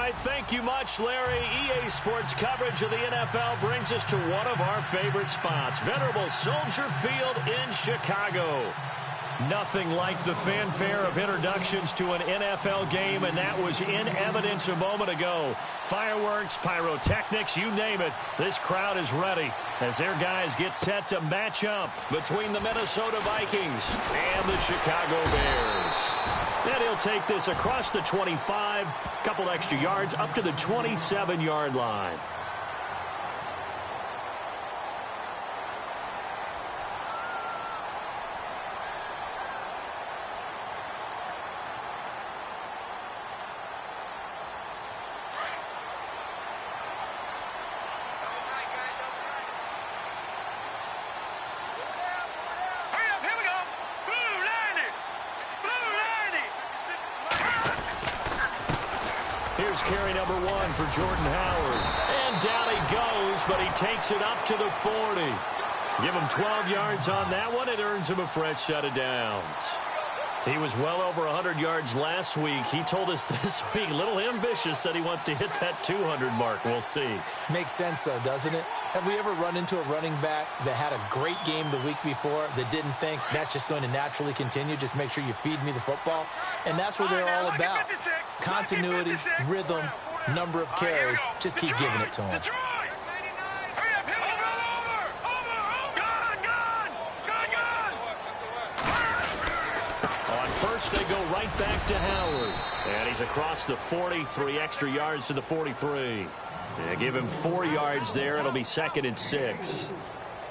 right, thank you much, Larry. EA Sports coverage of the NFL brings us to one of our favorite spots, venerable Soldier Field in Chicago. Nothing like the fanfare of introductions to an NFL game, and that was in evidence a moment ago. Fireworks, pyrotechnics, you name it. This crowd is ready as their guys get set to match up between the Minnesota Vikings and the Chicago Bears. And he'll take this across the 25, couple extra yards up to the 27-yard line. Here's carry number 1 for Jordan Howard. And down he goes, but he takes it up to the 40. Give him 12 yards on that one. It earns him a fresh set of downs. He was well over 100 yards last week. He told us this week, a little ambitious, said he wants to hit that 200 mark. We'll see. Makes sense, though, doesn't it? Have we ever run into a running back that had a great game the week before that didn't think that's just going to naturally continue? Just make sure you feed me the football. And that's what they're all about. Continuity, rhythm, number of carries. Just keep giving it to him. They go right back to Howard. And he's across the 40, 3 extra yards to the 43. They give him 4 yards there. It'll be 2nd and 6.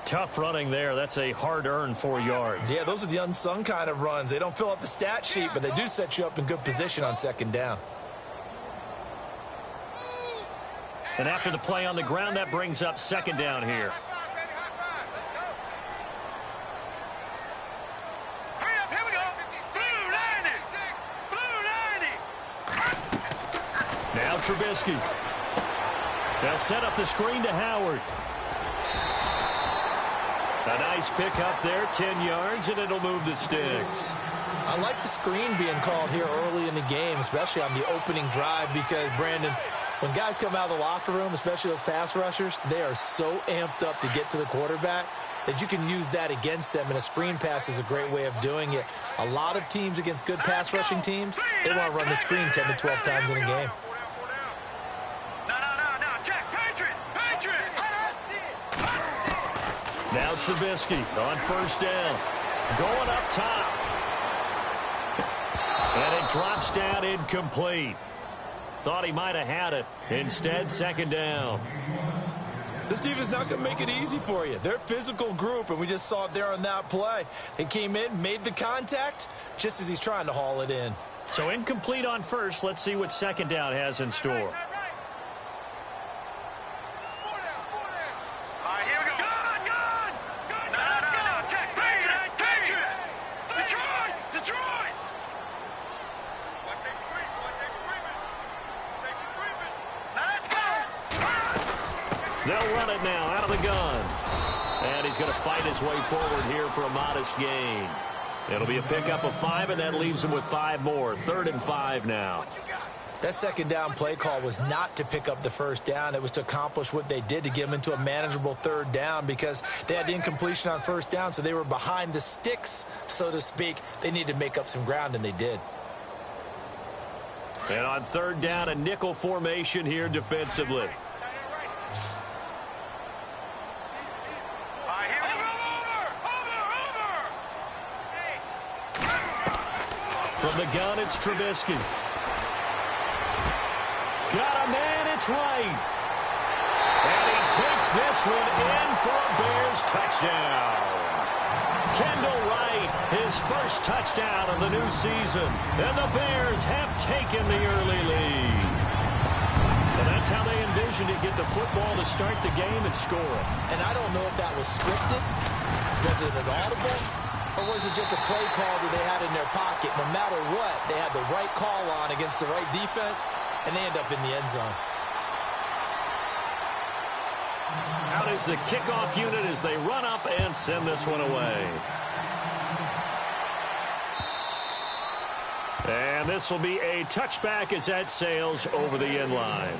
Tough running there. That's a hard-earned 4 yards. Yeah, those are the unsung kind of runs. They don't fill up the stat sheet, but they do set you up in good position on 2nd down. And after the play on the ground, that brings up 2nd down here. Now Trubisky. They'll set up the screen to Howard. A nice pickup there, 10 yards, and it'll move the sticks. I like the screen being called here early in the game, especially on the opening drive, because, Brandon, when guys come out of the locker room, especially those pass rushers, they are so amped up to get to the quarterback that you can use that against them, and a screen pass is a great way of doing it. A lot of teams against good pass rushing teams, they want to run the screen 10 to 12 times in a game. Now Trubisky on 1st down. Going up top. And it drops down incomplete. Thought he might have had it. Instead, 2nd down. This defense is not going to make it easy for you. They're a physical group, and we just saw it there on that play. They came in, made the contact, just as he's trying to haul it in. So incomplete on 1st. Let's see what 2nd down has in store. They'll run it now out of the gun. And he's going to fight his way forward here for a modest gain. It'll be a pickup of 5, and that leaves him with 5 more. 3rd and 5 now. That 2nd down play call was not to pick up the 1st down. It was to accomplish what they did, to get them into a manageable 3rd down, because they had the incompletion on 1st down, so they were behind the sticks, so to speak. They needed to make up some ground, and they did. And on 3rd down, a nickel formation here defensively. From the gun, it's Trubisky. Got a man, it's right. And he takes this one in for a Bears touchdown. Kendall Wright, his first touchdown of the new season. And the Bears have taken the early lead. And that's how they envisioned to get the football to start the game and score it. And I don't know if that was scripted. Was it an audible? Or was it just a play call that they had in their pocket? No matter what, they had the right call on against the right defense, and they end up in the end zone. Out is the kickoff unit as they run up and send this one away. And this will be a touchback as that sails over the end line.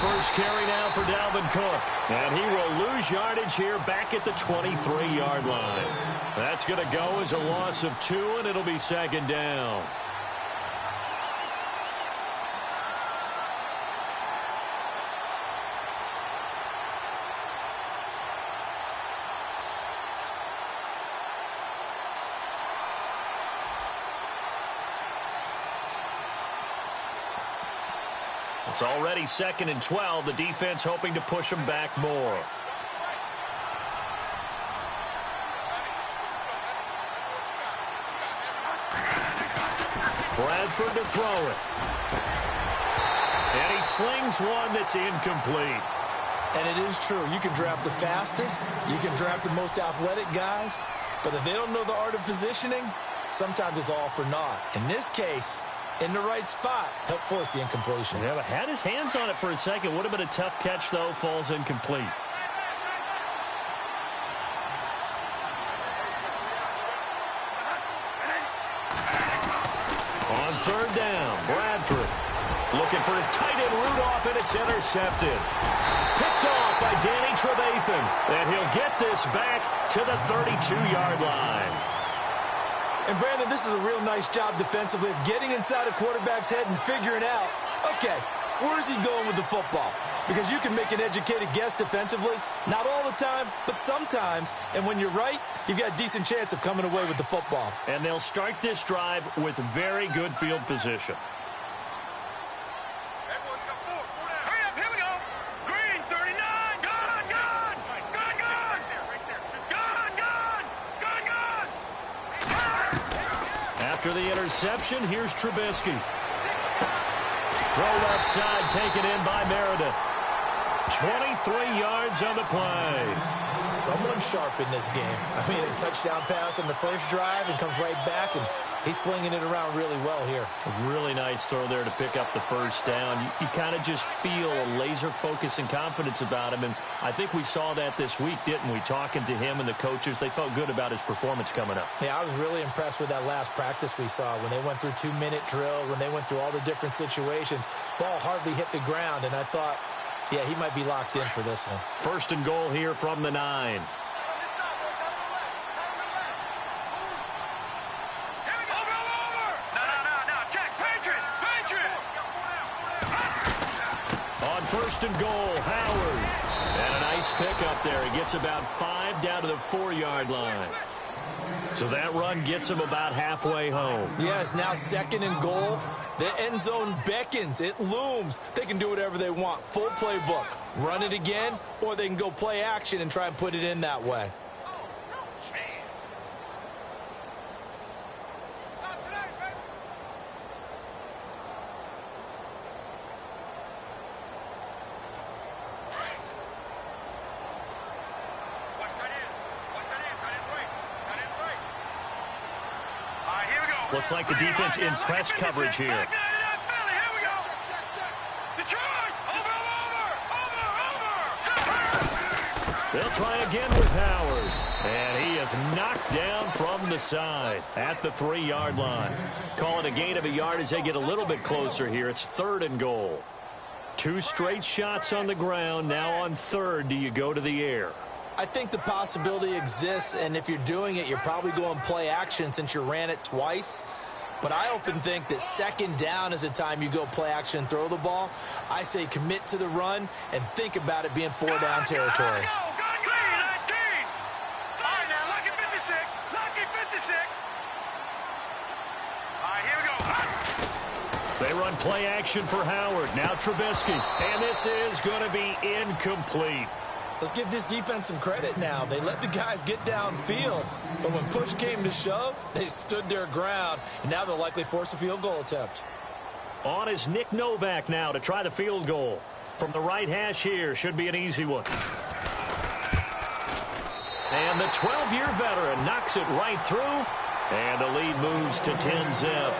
First carry now for Dalvin Cook. And he will lose yardage here back at the 23-yard line. That's going to go as a loss of 2, and it'll be second down. It's already 2nd and 12. The defense hoping to push them back more. Bradford to throw it. And he slings one that's incomplete. And it is true. You can draft the fastest. You can draft the most athletic guys. But if they don't know the art of positioning, sometimes it's all for naught. In this case, in the right spot, help force the incompletion. Yeah, but had his hands on it for a second. Would have been a tough catch, though. Falls incomplete. On 3rd down, Bradford looking for his tight end Rudolph, and it's intercepted. Picked off by Danny Trevathan, and he'll get this back to the 32-yard line. And, Brandon, this is a real nice job defensively of getting inside a quarterback's head and figuring out, okay, where's he going with the football? Because you can make an educated guess defensively, not all the time, but sometimes. And when you're right, you've got a decent chance of coming away with the football. And they'll start this drive with very good field position. After the interception, here's Trubisky. Throw left side, taken in by Meredith. 23 yards on the play. Someone sharp in this game. I mean, a touchdown pass on the first drive and comes right back, and he's flinging it around really well here. A really nice throw there to pick up the first down. You kind of just feel a laser focus and confidence about him, and I think we saw that this week, didn't we? Talking to him and the coaches, they felt good about his performance coming up. Yeah, I was really impressed with that last practice we saw when they went through 2-minute drill, when they went through all the different situations. Ball hardly hit the ground, and I thought, yeah, he might be locked in for this one. 1st and goal here from the 9. On 1st and goal, Howard. And a nice pickup there. He gets about 5 down to the 4-yard line. So that run gets him about halfway home. Yes, now 2nd and goal. The end zone beckons. It looms. They can do whatever they want. Full playbook. Run it again, or they can go play action and try and put it in that way. Looks like the defense in press coverage here. They'll try again with Howard. And he is knocked down from the side at the 3-yard line. Call it a gain of a yard as they get a little bit closer here. It's 3rd and goal. 2 straight shots on the ground. Now on 3rd, do you go to the air? I think the possibility exists, and if you're doing it, you're probably going play action since you ran it twice. But I often think that 2nd down is the time you go play action and throw the ball. I say commit to the run and think about it being 4-down territory. They run play action for Howard. Now Trubisky. And this is going to be incomplete. Let's give this defense some credit now. They let the guys get downfield, but when push came to shove, they stood their ground, and now they'll likely force a field goal attempt. On is Nick Novak now to try the field goal. From the right hash here, should be an easy one. And the 12-year veteran knocks it right through, and the lead moves to 10-zip.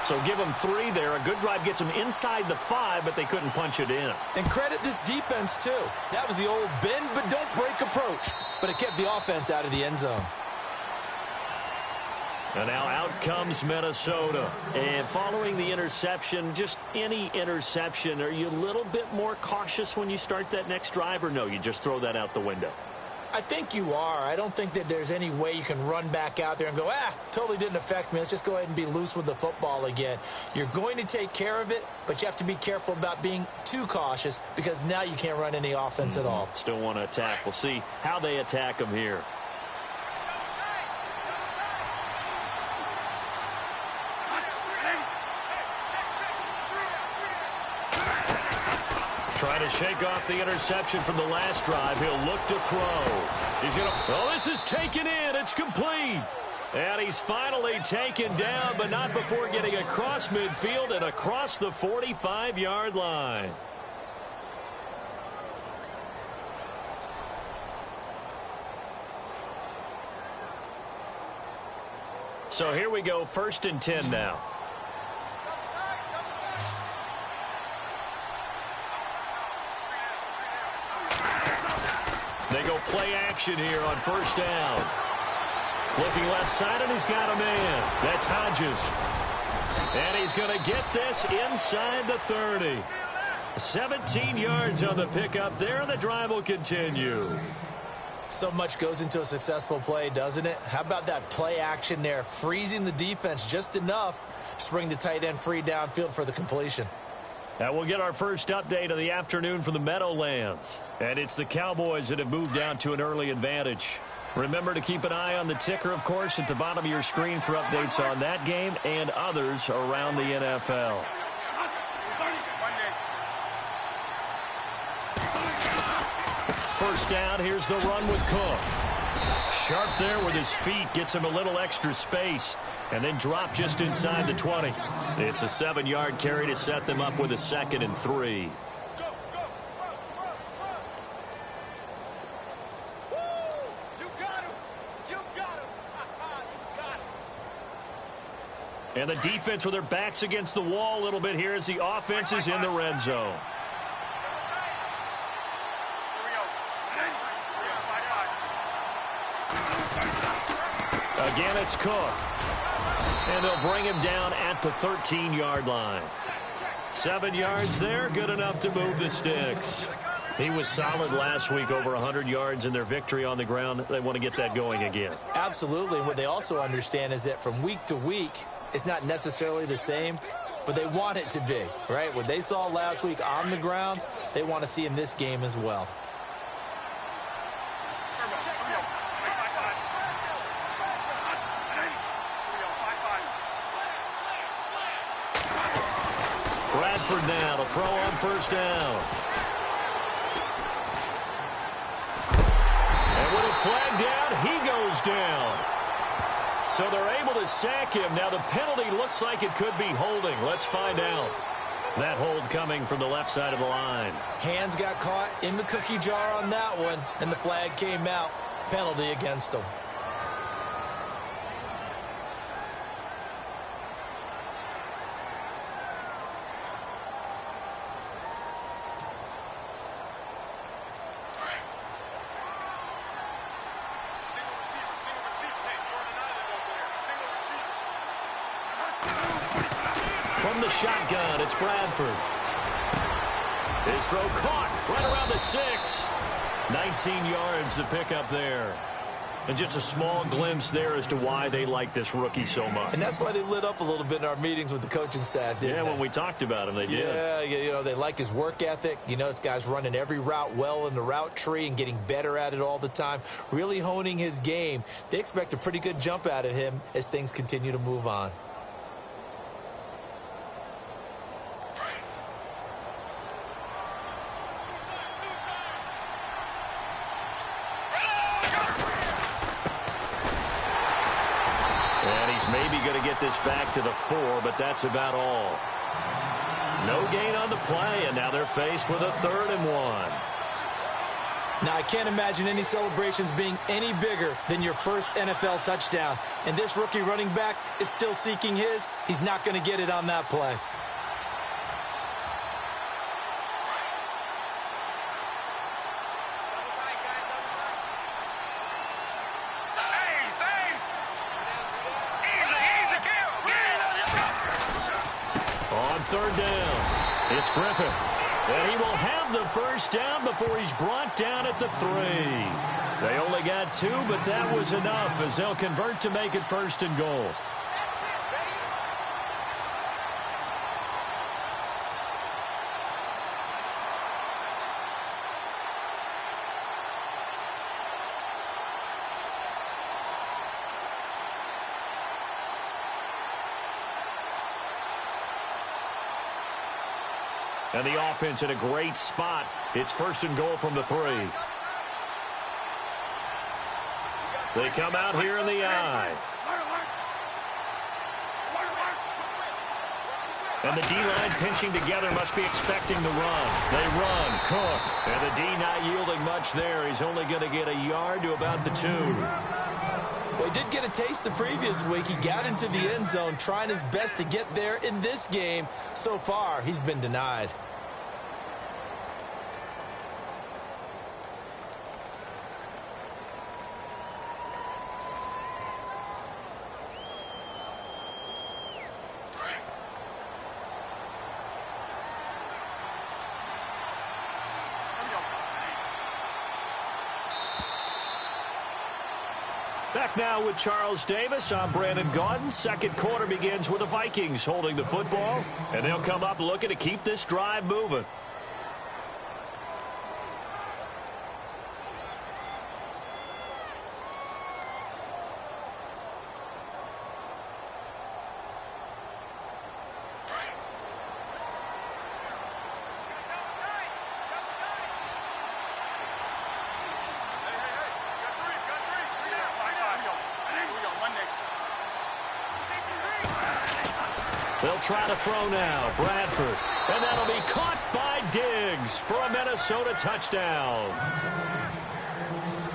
So give them 3 there. A good drive gets them inside the 5, but they couldn't punch it in. And credit this defense, too. That was the old bend but don't break approach, but it kept the offense out of the end zone. And now out comes Minnesota. And following the interception, just any interception, are you a little bit more cautious when you start that next drive, or no, you just throw that out the window? I think you are. I don't think that there's any way you can run back out there and go, totally didn't affect me. Let's just go ahead and be loose with the football again. You're going to take care of it, but you have to be careful about being too cautious because now you can't run any offense at all. Still want to attack. We'll see how they attack them here. Trying to shake off the interception from the last drive. He'll look to throw. He's going to... Oh, this is taken in. It's complete. And he's finally taken down, but not before getting across midfield and across the 45-yard line. So here we go, 1st and 10 now. They go play action here on 1st down. Looking left side, and he's got a man. That's Hodges. And he's going to get this inside the 30. 17 yards on the pickup there, and the drive will continue. So much goes into a successful play, doesn't it? How about that play action there, freezing the defense just enough to bring the tight end free downfield for the completion. Now we'll get our first update of the afternoon from the Meadowlands. And it's the Cowboys that have moved down to an early advantage. Remember to keep an eye on the ticker, of course, at the bottom of your screen for updates on that game and others around the NFL. First down, here's the run with Cook. Sharp there with his feet, gets him a little extra space, and then drop just inside the 20. It's a 7-yard carry to set them up with a 2nd and 3. And the defense with their backs against the wall a little bit here as the offense is in the red zone. Again, it's Cook. And they'll bring him down at the 13-yard line. 7 yards there, good enough to move the sticks. He was solid last week, over 100 yards in their victory on the ground. They want to get that going again. Absolutely. What they also understand is that from week to week, it's not necessarily the same, but they want it to be, right? What they saw last week on the ground, they want to see in this game as well. Bradford now to throw on 1st down. And with a flag down, he goes down. So they're able to sack him. Now the penalty looks like it could be holding. Let's find out. That hold coming from the left side of the line. Hands got caught in the cookie jar on that one, and the flag came out. Penalty against him. From the shotgun, it's Bradford. His throw caught right around the 6. 19 yards to pick up there. And just a small glimpse there as to why they like this rookie so much. And that's why they lit up a little bit in our meetings with the coaching staff, didn't they? Yeah, when we talked about him, they did. Yeah, you know, they like his work ethic. You know, this guy's running every route well in the route tree and getting better at it all the time, really honing his game. They expect a pretty good jump out of him as things continue to move on. Maybe going to get this back to the 4, but that's about all. No gain on the play, and now they're faced with a 3rd and 1. Now, I can't imagine any celebrations being any bigger than your first NFL touchdown. And this rookie running back is still seeking his. He's not going to get it on that play. On 3rd down, it's Griffin. And he will have the first down before he's brought down at the 3. They only got 2, but that was enough as they'll convert to make it 1st and goal. And the offense in a great spot. It's 1st and goal from the 3. They come out here in the I. And the D-line pinching together must be expecting the run. They run, Cook. And the D not yielding much there. He's only going to get a yard to about the 2. Well, he did get a taste the previous week. He got into the end zone trying his best to get there in this game. So far, he's been denied. Back now with Charles Davis. I'm Brandon Gaudin. Second quarter begins with the Vikings holding the football, and they'll come up looking to keep this drive moving. They'll try to throw now. Bradford. And that'll be caught by Diggs for a Minnesota touchdown.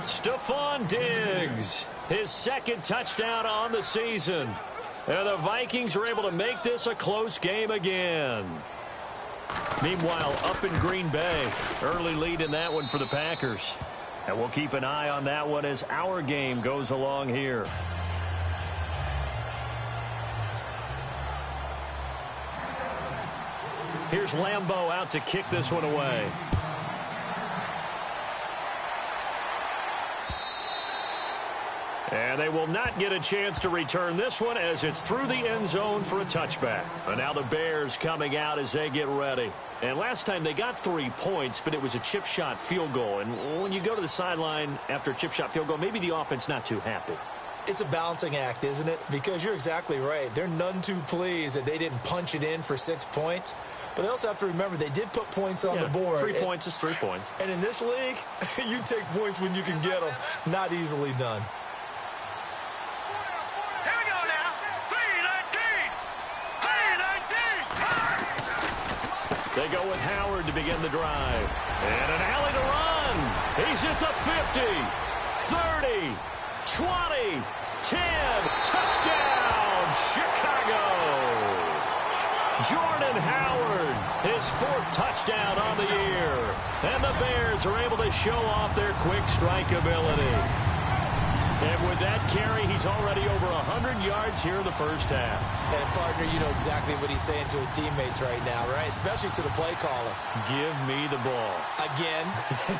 Stephon Diggs, his 2nd touchdown on the season. And the Vikings are able to make this a close game again. Meanwhile, up in Green Bay, early lead in that one for the Packers. And we'll keep an eye on that one as our game goes along here. Here's Lambeau out to kick this one away. And they will not get a chance to return this one as it's through the end zone for a touchback. And now the Bears coming out as they get ready. And last time they got 3 points, but it was a chip shot field goal. And when you go to the sideline after a chip shot field goal, maybe the offense not too happy. It's a balancing act, isn't it? Because you're exactly right. They're none too pleased that they didn't punch it in for 6 points. But they also have to remember they did put points on the board. 3 points is 3 points. And in this league, you take points when you can get them. Not easily done. Here we go now. 3-19. They go with Howard to begin the drive. And an alley to run. He's at the 50, 30, 20, 10. Touchdown, Chicago. Jordan Howard, his 4th touchdown on the year. And the Bears are able to show off their quick strike ability. And with that carry, he's already over 100 yards here in the first half. And, partner, you know exactly what he's saying to his teammates right now, right? Especially to the play caller. Give me the ball. Again,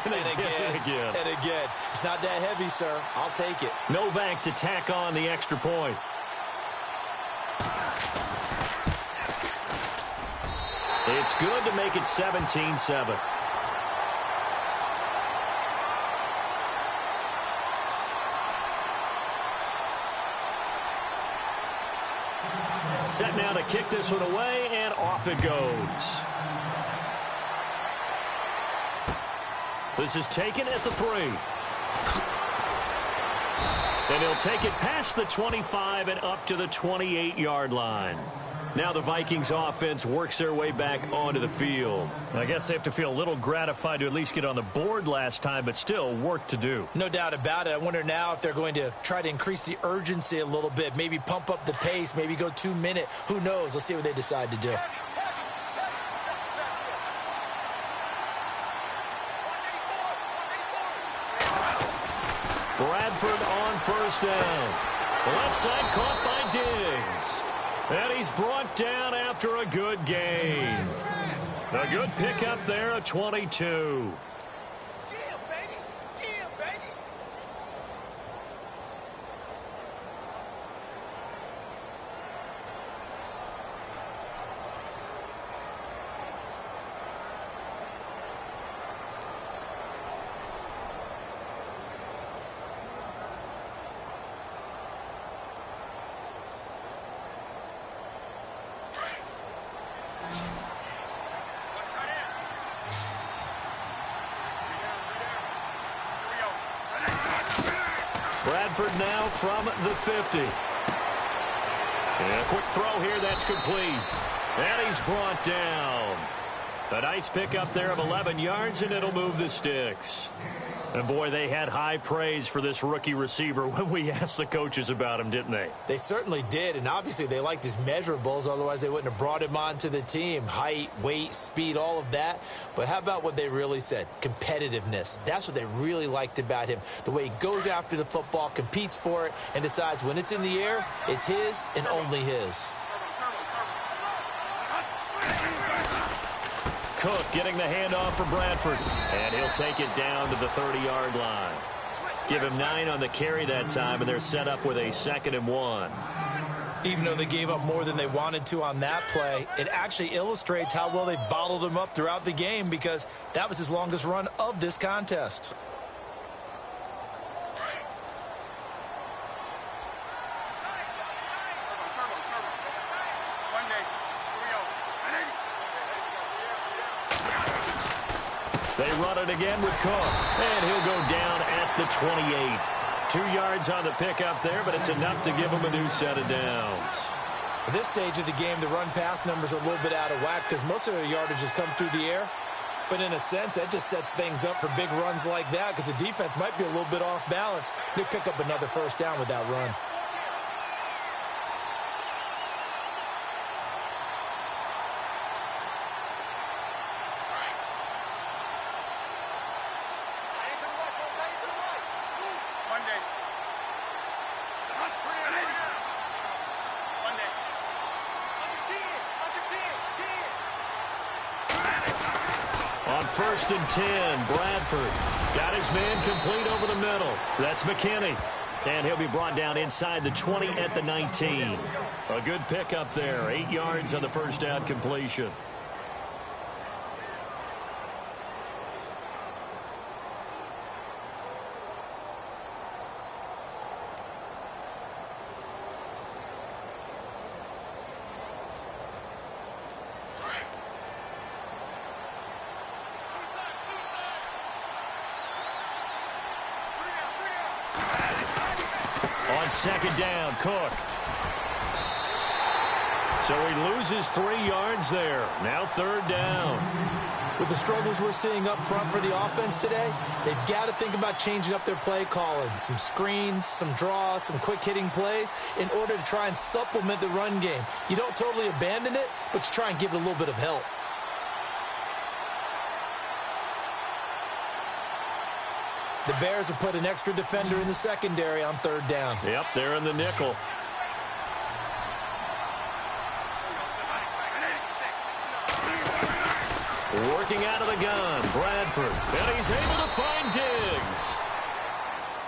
and again, and again. It's not that heavy, sir. I'll take it. Novak to tack on the extra point. It's good to make it 17-7. Set now to kick this one away, and off it goes. This is taken at the 3. And he'll take it past the 25 and up to the 28-yard line. Now the Vikings offense works their way back onto the field. I guess they have to feel a little gratified to at least get on the board last time, but still work to do. No doubt about it. I wonder now if they're going to try to increase the urgency a little bit, maybe pump up the pace, maybe go 2-minute. Who knows? Let's see what they decide to do. Bradford on first down. The left side caught by Diggs. And he's brought down after a good gain. A good pickup there, a 22. Bradford now from the 50. And a quick throw here, that's complete. And he's brought down. A nice pickup there of 11 yards, and it'll move the sticks. And, boy, they had high praise for this rookie receiver when we asked the coaches about him, didn't they? They certainly did, and obviously they liked his measurables. Otherwise, they wouldn't have brought him onto the team. Height, weight, speed, all of that. But how about what they really said? Competitiveness. That's what they really liked about him. The way he goes after the football, competes for it, and decides when it's in the air, it's his and only his. Cook getting the handoff for Bradford. And he'll take it down to the 30-yard line. Give him 9 on the carry that time, and they're set up with a 2nd and 1. Even though they gave up more than they wanted to on that play, it actually illustrates how well they bottled him up throughout the game, because that was his longest run of this contest. They run it again with Cook, and he'll go down at the 28. 2 yards on the pickup there, but it's enough to give him a new set of downs. At this stage of the game, the run-pass numbers are a little bit out of whack because most of their yardage has come through the air. But in a sense, that just sets things up for big runs like that because the defense might be a little bit off balance. They pick up another first down with that run. On 1st and 10, Bradford got his man complete over the middle. That's McKinney. And he'll be brought down inside the 20 at the 19. A good pickup there. 8 yards on the first down completion. On 2nd down, Cook. So he loses 3 yards there. Now 3rd down. With the struggles we're seeing up front for the offense today, they've got to think about changing up their play calling. Some screens, some draws, some quick-hitting plays in order to try and supplement the run game. You don't totally abandon it, but you try and give it a little bit of help. The Bears have put an extra defender in the secondary on 3rd down. Yep, they're in the nickel. Working out of the gun, Bradford. And he's able to find Diggs.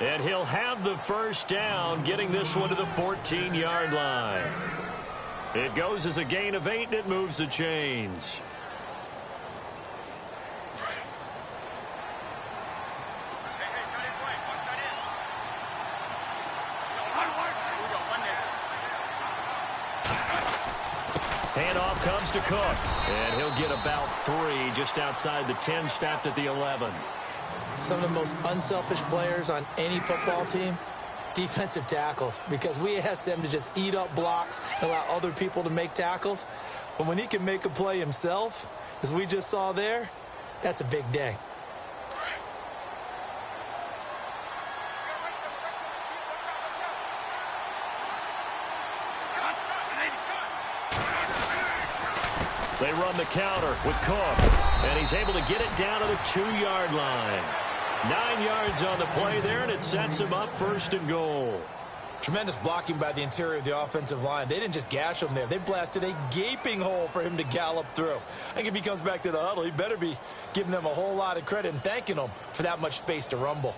And he'll have the first down, getting this one to the 14-yard line. It goes as a gain of 8, and it moves the chains. Handoff comes to Cook, and he'll get about 3 just outside the 10, snapped at the 11. Some of the most unselfish players on any football team Defensive tackles, because we ask them to just eat up blocks and allow other people to make tackles. But when he can make a play himself, as we just saw there, that's a big day. They run the counter with Cook, and he's able to get it down to the 2-yard line. 9 yards on the play there, and it sets him up 1st and goal. Tremendous blocking by the interior of the offensive line. They didn't just gash him there. They blasted a gaping hole for him to gallop through. I think if he comes back to the huddle, he better be giving them a whole lot of credit and thanking them for that much space to rumble.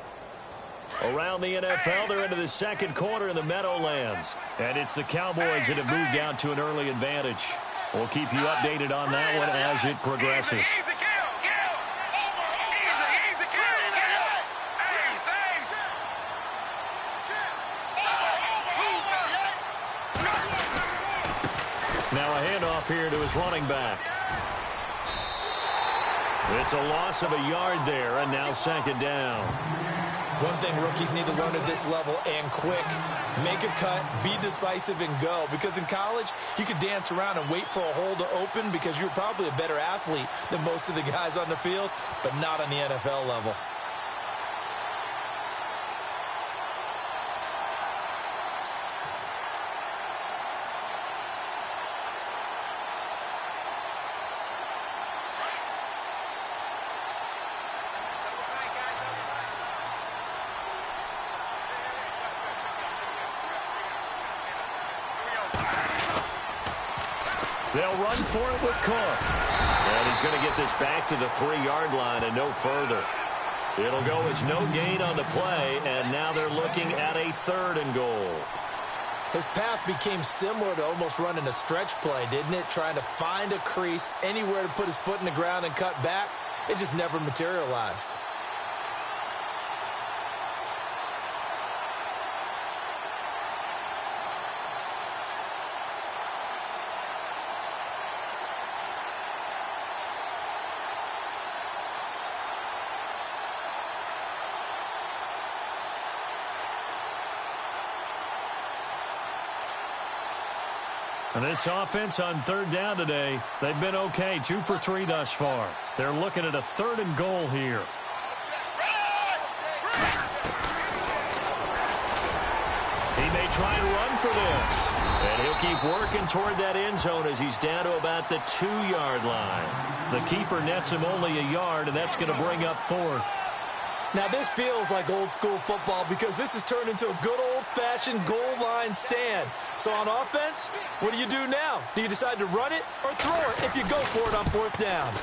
Around the NFL, they're into the 2nd quarter in the Meadowlands. And it's the Cowboys that have moved out to an early advantage. We'll keep you updated on that one as it progresses. Now a handoff here to his running back. It's a loss of a yard there, and now 2nd down. One thing rookies need to learn at this level, and quick, make a cut, be decisive, and go. Because in college, you could dance around and wait for a hole to open because you're probably a better athlete than most of the guys on the field, but not on the NFL level. They'll run for it with Cook. And he's going to get this back to the 3-yard line and no further. It'll go as no gain on the play, and now they're looking at a 3rd and goal. His path became similar to almost running a stretch play, didn't it? Trying to find a crease, anywhere to put his foot in the ground and cut back. It just never materialized. And this offense on 3rd down today, they've been okay, 2 for 3 thus far. They're looking at a 3rd and goal here. He may try and run for this. And he'll keep working toward that end zone as he's down to about the 2-yard line. The keeper nets him only a yard, and that's going to bring up 4th. Now, this feels like old-school football because this has turned into a good old-fashioned goal line stand. So on offense, what do you do now? Do you decide to run it or throw it if you go for it on 4th down?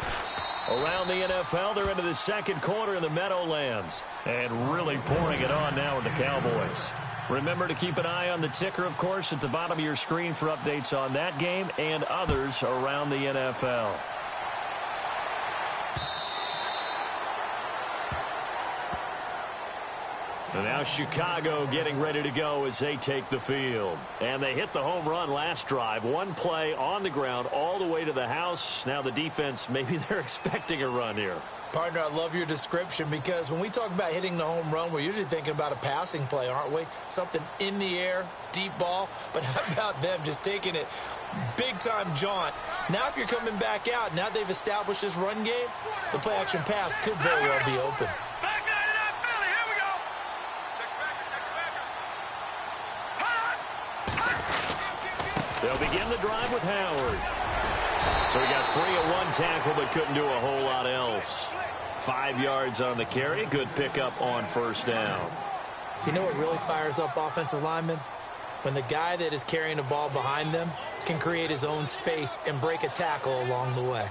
Around the NFL, they're into the 2nd quarter in the Meadowlands. And really pouring it on now with the Cowboys. Remember to keep an eye on the ticker, of course, at the bottom of your screen for updates on that game and others around the NFL. And now Chicago getting ready to go as they take the field. And they hit the home run last drive. One play on the ground all the way to the house. Now the defense, maybe they're expecting a run here. Partner, I love your description because when we talk about hitting the home run, we're usually thinking about a passing play, aren't we? Something in the air, deep ball. But how about them just taking it big-time jaunt? Now if you're coming back out, now they've established this run game, the play-action pass could very well be open. They'll begin the drive with Howard. So he got free of one tackle but couldn't do a whole lot else. 5 yards on the carry. Good pickup on 1st down. You know what really fires up offensive linemen? When the guy that is carrying the ball behind them can create his own space and break a tackle along the way.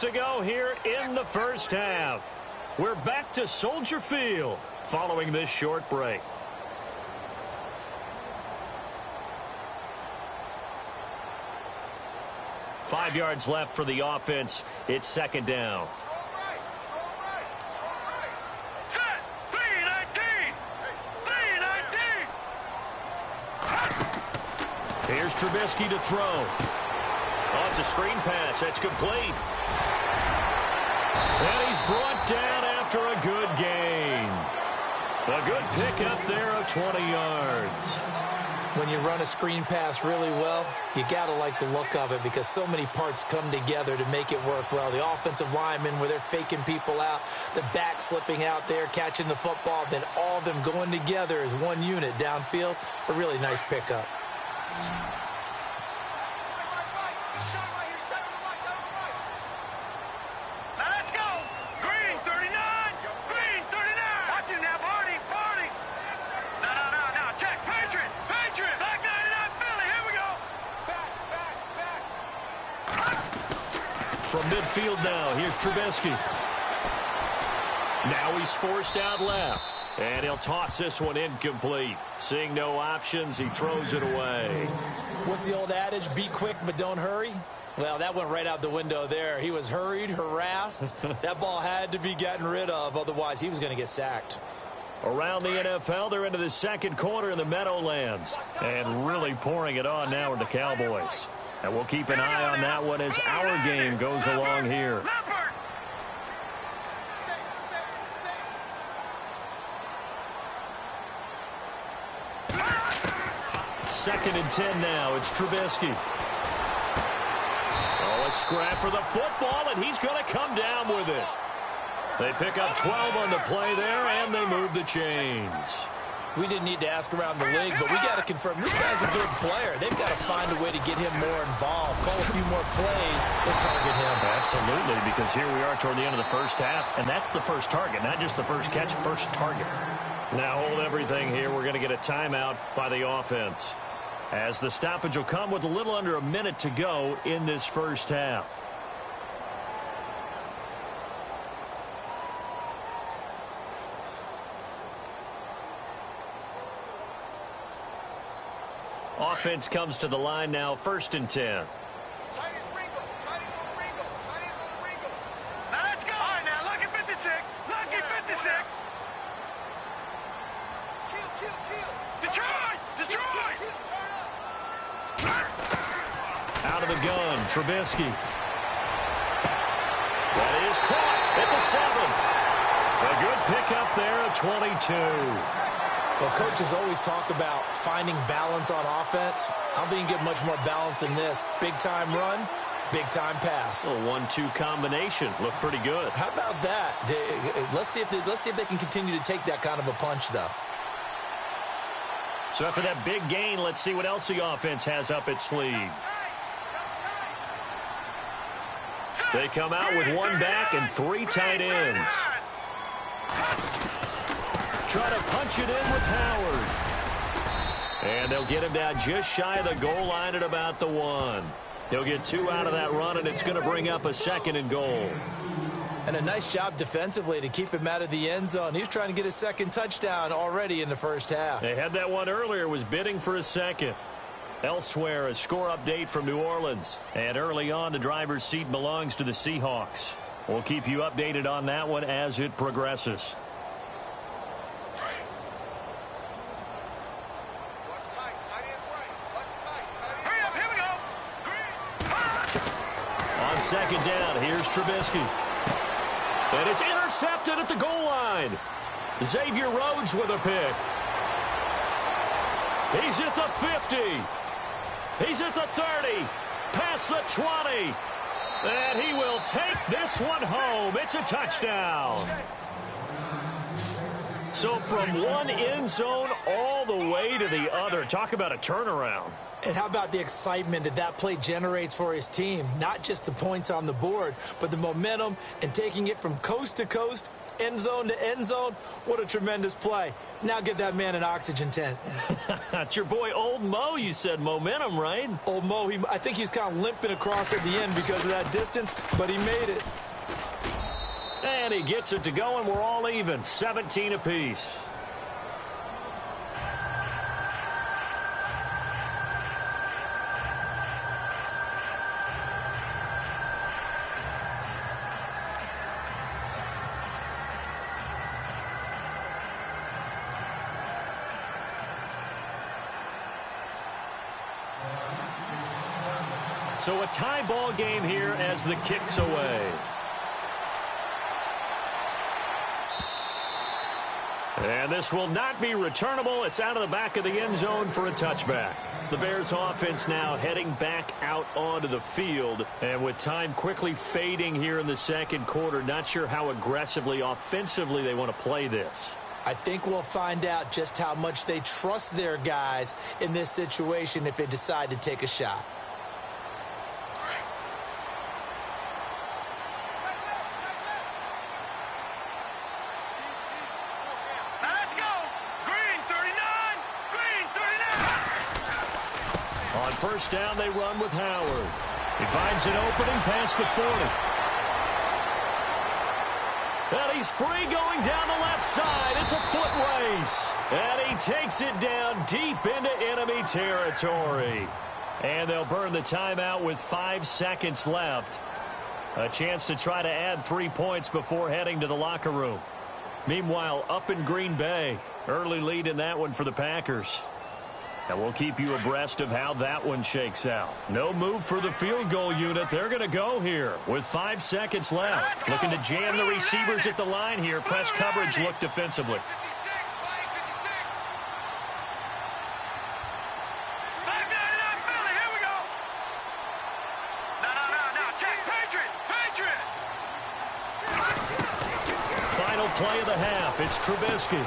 To go here in the 1st half. We're back to Soldier Field following this short break. 5 yards left for the offense. It's second down. Here's Trubisky to throw. Oh, it's a screen pass. That's complete. And he's brought down after a good gain. A good pickup there of 20 yards. When you run a screen pass really well, you got to like the look of it because so many parts come together to make it work well. The offensive linemen, where they're faking people out, the back slipping out there, catching the football, then all of them going together as one unit downfield. A really nice pickup. From midfield now, here's Trubisky. Now he's forced out left. And he'll toss this one incomplete. Seeing no options, he throws it away. What's the old adage? Be quick, but don't hurry? Well, that went right out the window there. He was hurried, harassed. That ball had to be gotten rid of. Otherwise, he was going to get sacked. Around the NFL, they're into the second quarter in the Meadowlands. And really pouring it on now with the Cowboys. And we'll keep an eye on that one as our game goes along here. Second and 10 now. It's Trubisky. Oh, a scrap for the football, and he's going to come down with it. They pick up 12 on the play there, and they move the chains. We didn't need to ask around the league, but we got to confirm this guy's a good player. They've got to find a way to get him more involved, call a few more plays, and target him. Absolutely, because here we are toward the end of the first half, and that's the first target, not just the first catch, first target. Now hold everything here. We're going to get a timeout by the offense, as the stoppage will come with a little under a minute to go in this first half. Offense comes to the line now, first and 10. Out of the gun, Trubisky. That is caught at the 7. A good pickup there at 22. Well, coaches always talk about finding balance on offense. I don't think you get much more balance than this. Big-time run, big-time pass. A 1-2 combination. Looked pretty good. How about that? Let's see if they can continue to take that kind of a punch, though. So after that big gain, let's see what else the offense has up its sleeve. They come out with one back and 3 tight ends. Try to punch it in with Howard. And they'll get him down just shy of the goal line at about the 1. He'll get 2 out of that run, and it's going to bring up a second and goal. And a nice job defensively to keep him out of the end zone. He was trying to get his second touchdown already in the first half. They had that one earlier, was bidding for a second. Elsewhere, a score update from New Orleans. And early on, the driver's seat belongs to the Seahawks. We'll keep you updated on that one as it progresses. On second down, here's Trubisky. And it's intercepted at the goal line. Xavier Rhodes with a pick. He's at the 50. He's at the 30. Past the 20. And he will take this one home. It's a touchdown. So from one end zone all the way to the other. Talk about a turnaround. And how about the excitement that play generates for his team? Not just the points on the board, but the momentum and taking it from coast to coast, end zone to end zone. What a tremendous play. Now get that man an oxygen tent. It's your boy Old Mo, you said. Momentum, right? Old Mo, I think he's kind of limping across at the end because of that distance, but he made it. And he gets it to go, and we're all even. 17 apiece. So a tie ball game here as the kick's away. And this will not be returnable. It's out of the back of the end zone for a touchback. The Bears offense now heading back out onto the field. And with time quickly fading here in the second quarter, not sure how aggressively, offensively they want to play this. I think we'll find out just how much they trust their guys in this situation if they decide to take a shot. First down, they run with Howard. He finds an opening past the 40. And he's free going down the left side. It's a foot race. And he takes it down deep into enemy territory. And they'll burn the timeout with 5 seconds left. A chance to try to add 3 points before heading to the locker room. Meanwhile, up in Green Bay, early lead in that one for the Packers. And we'll keep you abreast of how that one shakes out. No move for the field goal unit. They're going to go here with 5 seconds left. Looking to jam the receivers at the line here. Press coverage look defensively. Final play of the half. It's Trubisky.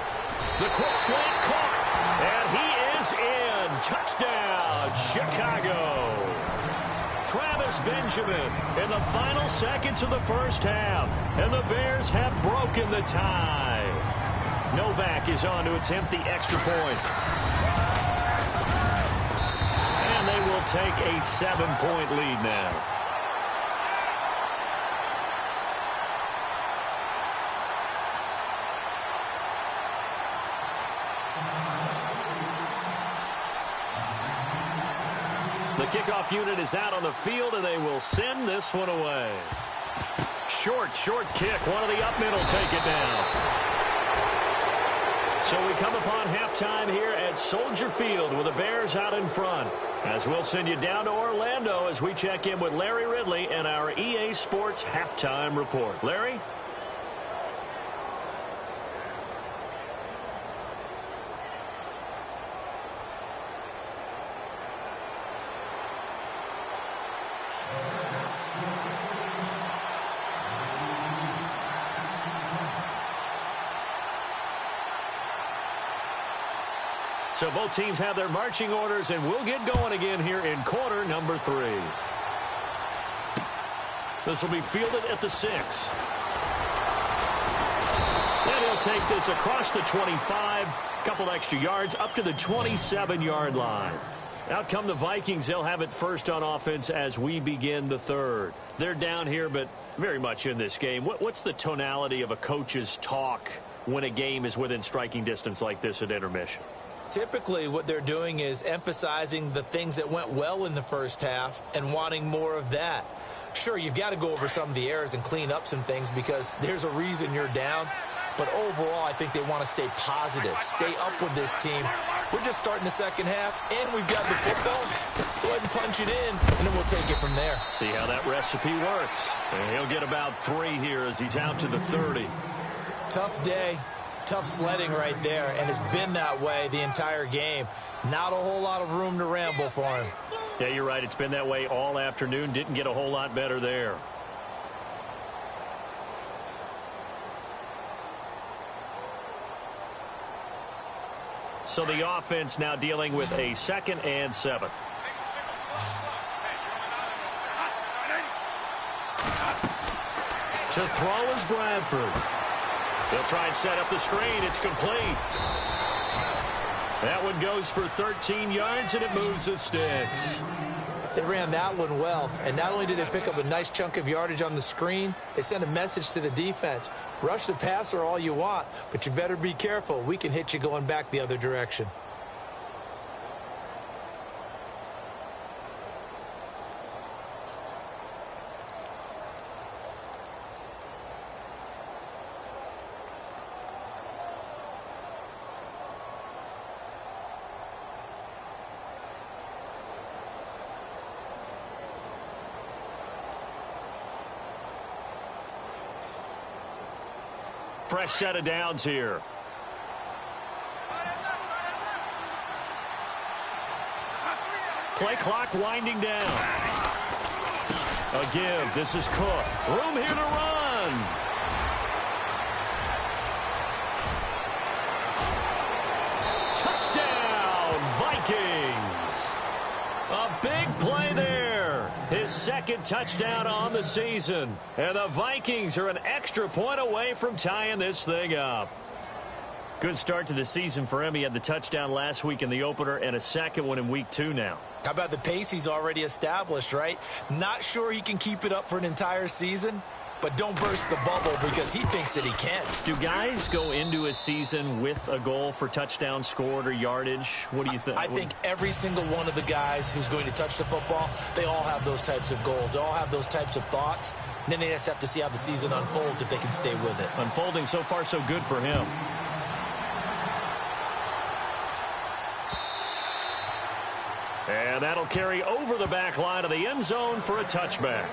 The quick slant caught. And he is in. Touchdown, Chicago. Travis Benjamin in the final seconds of the first half. And the Bears have broken the tie. Novak is on to attempt the extra point. And they will take a 7-point lead now. The kickoff unit is out on the field, and they will send this one away. Short kick. One of the up middle take it down. So we come upon halftime here at Soldier Field with the Bears out in front. As we'll send you down to Orlando as we check in with Larry Ridley and our EA Sports Halftime Report. Larry? So both teams have their marching orders, and we'll get going again here in quarter number 3. This will be fielded at the 6. And he'll take this across the 25, couple extra yards, up to the 27-yard line. Out come the Vikings. They'll have it first on offense as we begin the third. They're down here, but very much in this game. What's the tonality of a coach's talk when a game is within striking distance like this at intermission? Typically, what they're doing is emphasizing the things that went well in the first half and wanting more of that. Sure, you've got to go over some of the errors and clean up some things because there's a reason you're down. But overall, I think they want to stay positive, stay up with this team. We're just starting the second half, and we've got the football. Let's go ahead and punch it in, and then we'll take it from there. See how that recipe works. And he'll get about 3 here as he's out to the 30. Tough day. Tough sledding right there, and it's been that way the entire game. Not a whole lot of room to ramble for him. Yeah, you're right. It's been that way all afternoon. Didn't get a whole lot better there. So the offense now dealing with a 2nd and 7. To throw is Bradford. He'll try and set up the screen. It's complete. That one goes for 13 yards, and it moves the sticks. They ran that one well, and not only did they pick up a nice chunk of yardage on the screen, they sent a message to the defense. Rush the passer all you want, but you better be careful. We can hit you going back the other direction. fresh set of downs here. Play clock winding down. A give. This is Cook. Room here to run. Touchdown, Vikings. A big play there. His second touchdown on the season. And the Vikings are an extra point away from tying this thing up. Good start to the season for him. He had the touchdown last week in the opener and a second one in week 2 now. How about the pace he's already established, right? Not sure he can keep it up for an entire season, but don't burst the bubble because he thinks that he can. Do guys go into a season with a goal for touchdown scored or yardage? What do you think? I think every single one of the guys who's going to touch the football, they all have those types of goals. They all have those types of thoughts. And then they just have to see how the season unfolds if they can stay with it. Unfolding so far so good for him. And that'll carry over the back line of the end zone for a touchback.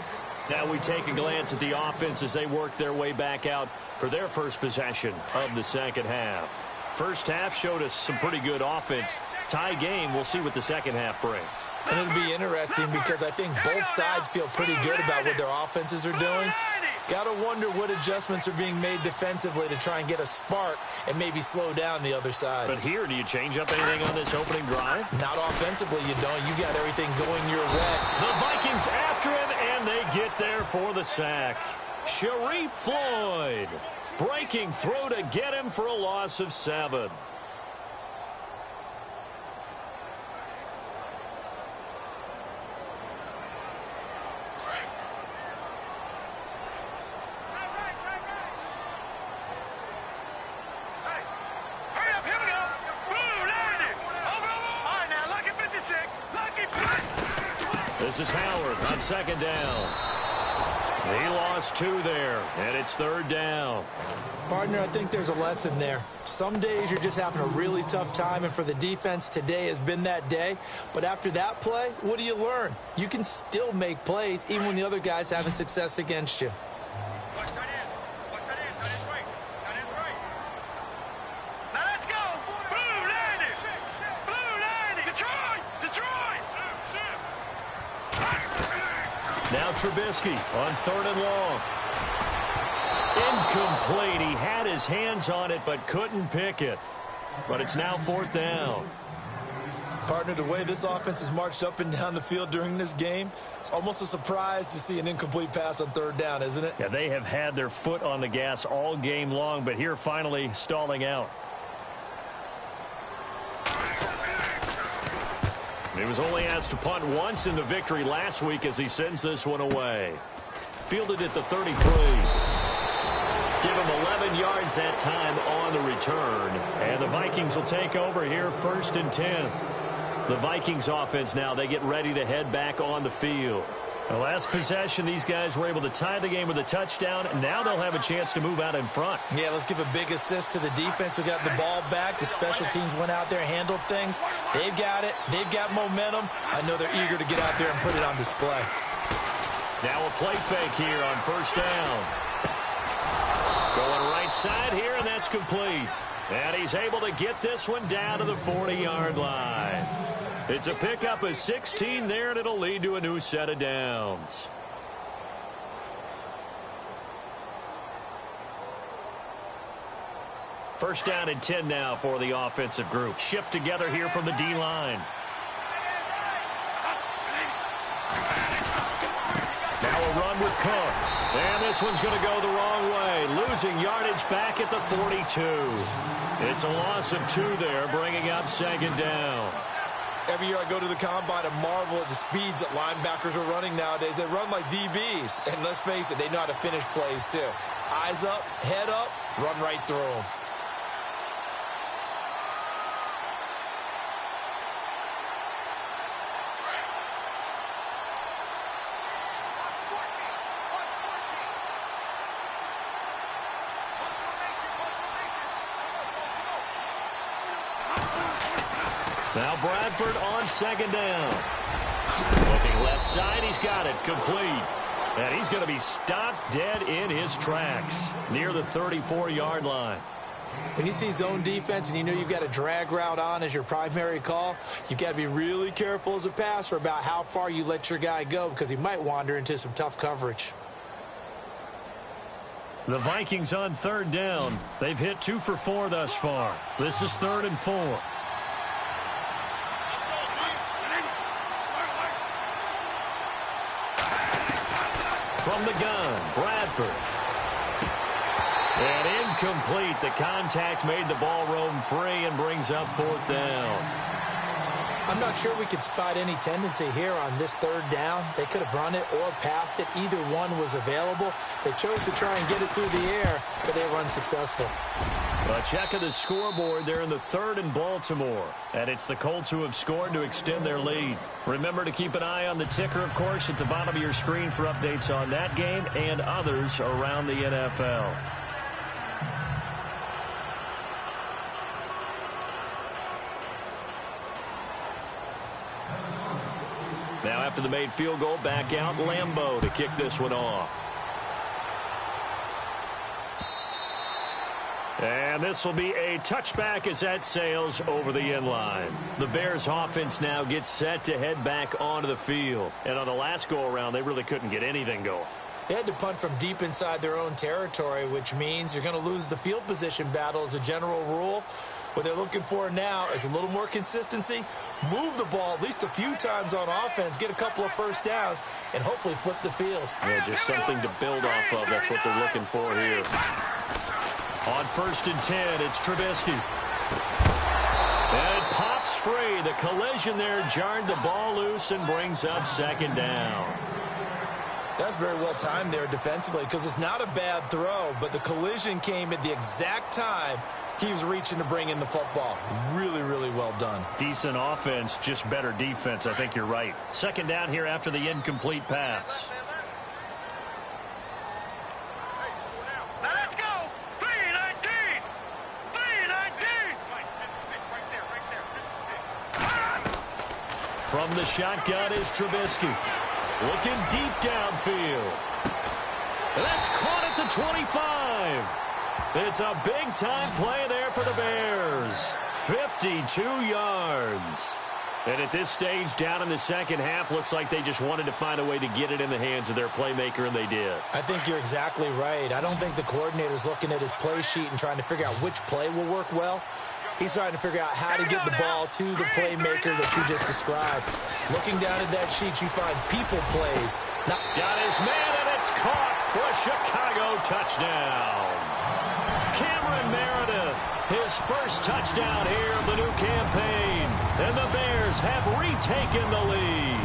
Now we take a glance at the offense as they work their way back out for their first possession of the second half. First half showed us some pretty good offense. Tie game, we'll see what the second half brings. And it'll be interesting because I think both sides feel pretty good about what their offenses are doing. Got to wonder what adjustments are being made defensively to try and get a spark and maybe slow down the other side. But here, do you change up anything on this opening drive? Not offensively, you don't. You got everything going your way. The Vikings after him, and they get there for the sack. Sharif Floyd breaking through to get him for a loss of 7. This is Howard on second down. He lost 2 there, and it's third down. Partner, I think there's a lesson there. Some days you're just having a really tough time, and for the defense, today has been that day. But after that play, what do you learn? You can still make plays even when the other guy's having success against you. Now Trubisky on third and long. Incomplete. He had his hands on it but couldn't pick it. But it's now fourth down. Partner, the way this offense has marched up and down the field during this game, it's almost a surprise to see an incomplete pass on third down, isn't it? Yeah, they have had their foot on the gas all game long, but here finally stalling out. He was only asked to punt once in the victory last week as he sends this one away. Fielded at the 33. Give him 11 yards that time on the return. And the Vikings will take over here first and 10. The Vikings offense now, they get ready to head back on the field. The last possession, these guys were able to tie the game with a touchdown. Now they'll have a chance to move out in front. Yeah, let's give a big assist to the defense who got the ball back. The special teams went out there, handled things. They've got it. They've got momentum. I know they're eager to get out there and put it on display. Now a play fake here on first down. Going right side here, and that's complete. And he's able to get this one down to the 40-yard line. It's a pickup of 16 there, and it'll lead to a new set of downs. First down and 10 now for the offensive group. Shift together here from the D-line. Now a run with Cook. And this one's going to go the wrong way. Losing yardage back at the 42. It's a loss of 2 there, bringing up second down. Every year I go to the combine and marvel at the speeds that linebackers are running nowadays. They run like DBs. And let's face it, they know how to finish plays too. Eyes up, head up, run right through them. Now Bradford on second down. Looking left side, he's got it. Complete. And he's going to be stopped dead in his tracks near the 34-yard line. When you see zone defense and you know you've got a drag route on as your primary call, you've got to be really careful as a passer about how far you let your guy go because he might wander into some tough coverage. The Vikings on third down. They've hit 2 for 4 thus far. This is 3rd and 4. From the gun, Bradford. And incomplete. The contact made the ball roam free and brings up 4th down. I'm not sure we could spot any tendency here on this 3rd down. They could have run it or passed it. Either one was available. They chose to try and get it through the air, but they were unsuccessful. A check of the scoreboard. They're in the 3rd in Baltimore. And it's the Colts who have scored to extend their lead. Remember to keep an eye on the ticker, of course, at the bottom of your screen for updates on that game and others around the NFL. Now after the made field goal, back out Lambeau to kick this one off. And this will be a touchback as that sails over the end line. The Bears offense now gets set to head back onto the field. And on the last go-around, they really couldn't get anything going. They had to punt from deep inside their own territory, which means you're going to lose the field position battle as a general rule. What they're looking for now is a little more consistency, move the ball at least a few times on offense, get a couple of first downs, and hopefully flip the field. Yeah, just something to build off of. That's what they're looking for here. On 1st and 10, it's Trubisky. And it pops free. The collision there jarred the ball loose and brings up 2nd down. That's very well timed there defensively because it's not a bad throw, but the collision came at the exact time he was reaching to bring in the football. Really, really well done. Decent offense, just better defense. I think you're right. 2nd down here after the incomplete pass. Let's go. 319. 319. From the shotgun is Trubisky. Looking deep downfield. And that's caught at the 25. It's a big-time play there for the Bears. 52 yards. And at this stage, down in the second half, looks like they just wanted to find a way to get it in the hands of their playmaker, and they did. I think you're exactly right. I don't think the coordinator's looking at his play sheet and trying to figure out which play will work well. He's trying to figure out how to get the ball to the playmaker that you just described. Looking down at that sheet, you find people plays. Got his man, and it's caught for a Chicago touchdown. Cameron Meredith, his first touchdown here of the new campaign. And the Bears have retaken the lead.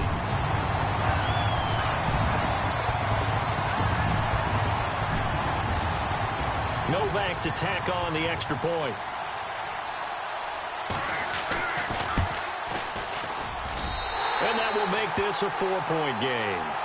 Novak to tack on the extra point. And that will make this a 4-point game.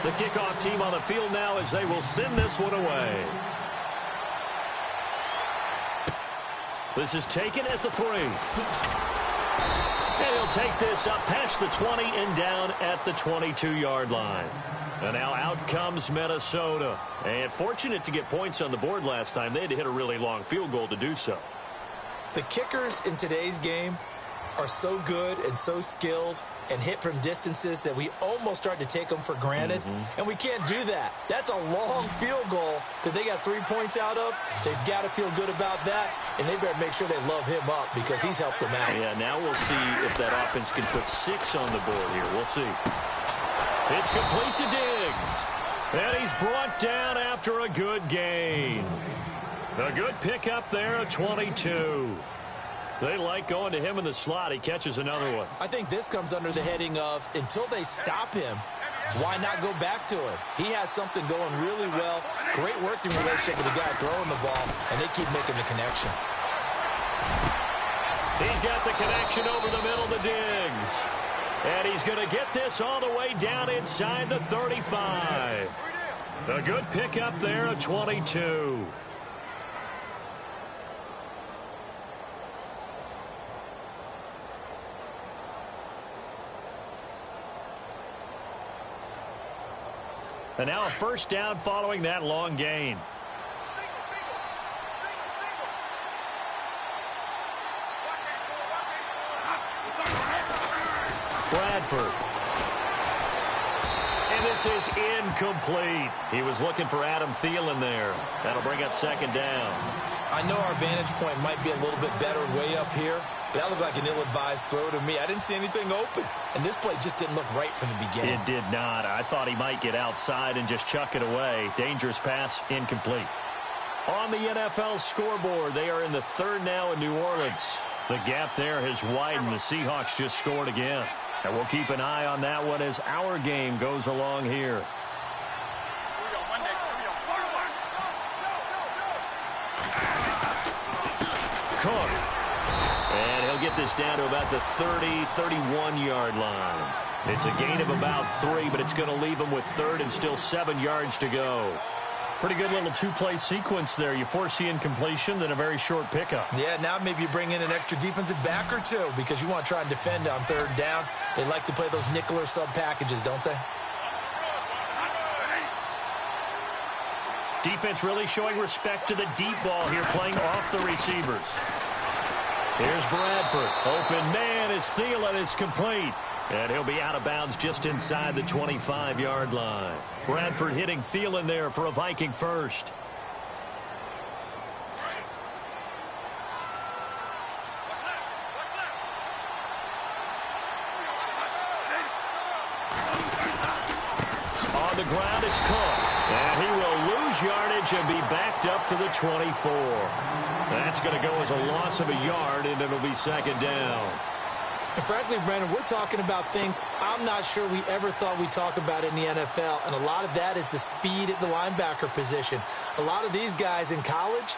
The kickoff team on the field now as they will send this one away. This is taken at the 3. And he'll take this up past the 20 and down at the 22-yard line. And now out comes Minnesota. And fortunate to get points on the board last time. They had to hit a really long field goal to do so. The kickers in today's game are so good and so skilled and hit from distances that we almost start to take them for granted. And we can't do that. That's a long field goal that they got 3 points out of. They've got to feel good about that, and they better make sure they love him up because he's helped them out. Yeah, now we'll see if that offense can put 6 on the board here. We'll see. It's complete to Diggs. And he's brought down after a good gain. A good pickup there at 22. They like going to him in the slot. He catches another one. I think this comes under the heading of until they stop him, why not go back to him? He has something going really well. Great working relationship with the guy throwing the ball, and they keep making the connection. He's got the connection over the middle to Diggs. And he's going to get this all the way down inside the 35. A good pickup there, a 22. And now a first down following that long gain. Bradford. And this is incomplete. He was looking for Adam Thielen there. That'll bring up second down. I know our vantage point might be a little bit better way up here, but that looked like an ill-advised throw to me. I didn't see anything open, and this play just didn't look right from the beginning. It did not. I thought he might get outside and just chuck it away. Dangerous pass, incomplete. On the NFL scoreboard, they are in the third now in New Orleans. The gap there has widened. The Seahawks just scored again. And we'll keep an eye on that one as our game goes along here. Cook. And he'll get this down to about the 30, 31-yard line. It's a gain of about 3, but it's going to leave him with third and still 7 yards to go. Pretty good little two-play sequence there. You force the incompletion, then a very short pickup. Yeah, now maybe you bring in an extra defensive back or two because you want to try and defend on third down. They like to play those nickel or sub packages, don't they? Defense really showing respect to the deep ball here, playing off the receivers. Here's Bradford. Open man is Thielen. It's complete. And he'll be out of bounds just inside the 25-yard line. Bradford hitting Thielen there for a Viking first. On the ground, it's Cook. And he will lose yardage and be backed up to the 24. That's going to go as a loss of a yard, and it'll be second down. And frankly, Brandon, we're talking about things I'm not sure we ever thought we'd talk about in the NFL, and a lot of that is the speed at the linebacker position. A lot of these guys in college,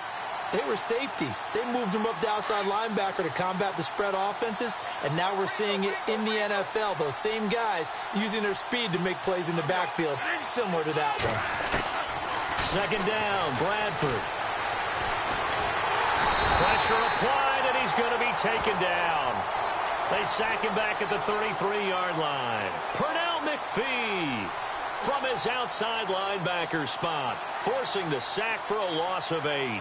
they were safeties. They moved them up to outside linebacker to combat the spread offenses, and now we're seeing it in the NFL. Those same guys using their speed to make plays in the backfield, similar to that one. Second down, Bradford. Pressure applied, and he's going to be taken down. They sack him back at the 33-yard line. Pernell McPhee from his outside linebacker spot, forcing the sack for a loss of 8.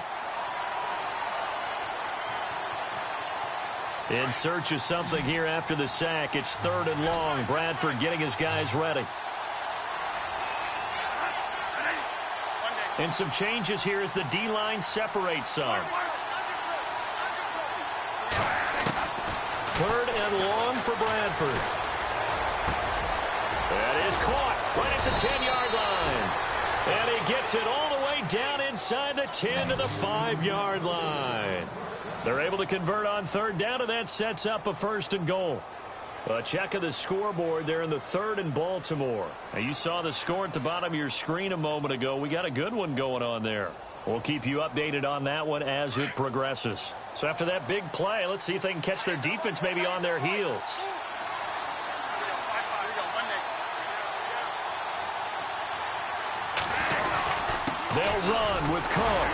In search of something here after the sack. It's third and long. Bradford getting his guys ready. And some changes here as the D-line separates some. Third and long for Bradford. That is caught right at the 10-yard line. And he gets it all the way down inside the 10 to the 5-yard line. They're able to convert on third down, and that sets up a first and goal. A check of the scoreboard there in the third in Baltimore. Now, you saw the score at the bottom of your screen a moment ago. We got a good one going on there. We'll keep you updated on that one as it progresses. So after that big play, let's see if they can catch their defense maybe on their heels. They'll run with Cook.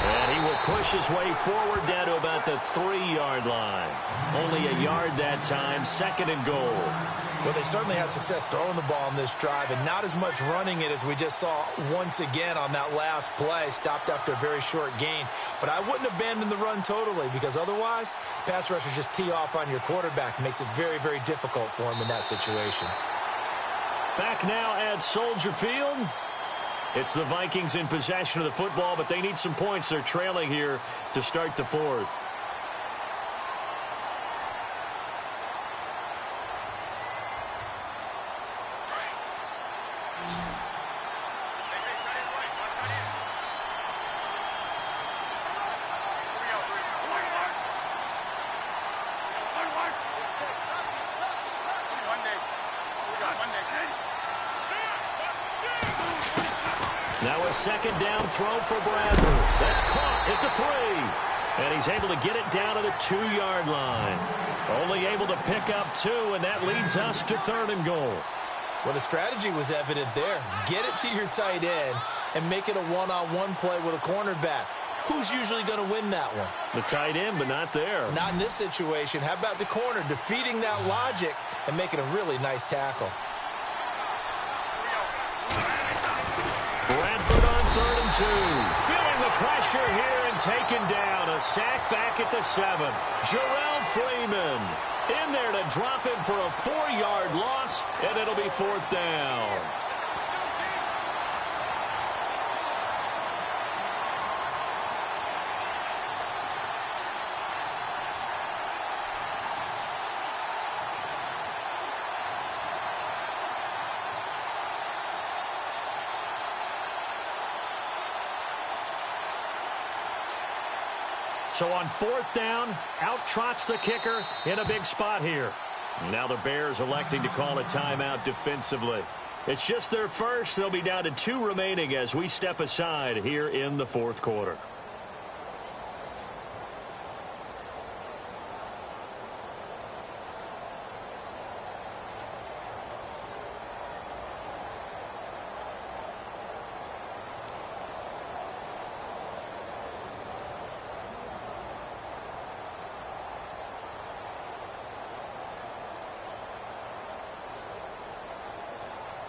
And he will push his way forward down to about the 3-yard line. Only a yard that time, second and goal. Well, they certainly had success throwing the ball on this drive and not as much running it as we just saw once again on that last play. Stopped after a very short gain. But I wouldn't abandon the run totally because otherwise, pass rushers just tee off on your quarterback. Makes it very, very difficult for him in that situation. Back now at Soldier Field. It's the Vikings in possession of the football, but they need some points. They're trailing here to start the fourth. Now a second down throw for Bradford. That's caught at the 3. And he's able to get it down to the 2-yard line. Only able to pick up 2, and that leads us to 3rd and goal. Well, the strategy was evident there. Get it to your tight end and make it a one-on-one play with a cornerback. Who's usually going to win that one? The tight end, but not there. Not in this situation. How about the corner defeating that logic and making a really nice tackle? Bradford on 3rd and 2. Feeling the pressure here and taken down. A sack back at the 7. Jarrell Freeman in there to drop him for a 4-yard loss, and it'll be 4th down. So on 4th down, out trots the kicker in a big spot here. Now the Bears electing to call a timeout defensively. It's just their first. They'll be down to 2 remaining as we step aside here in the 4th quarter.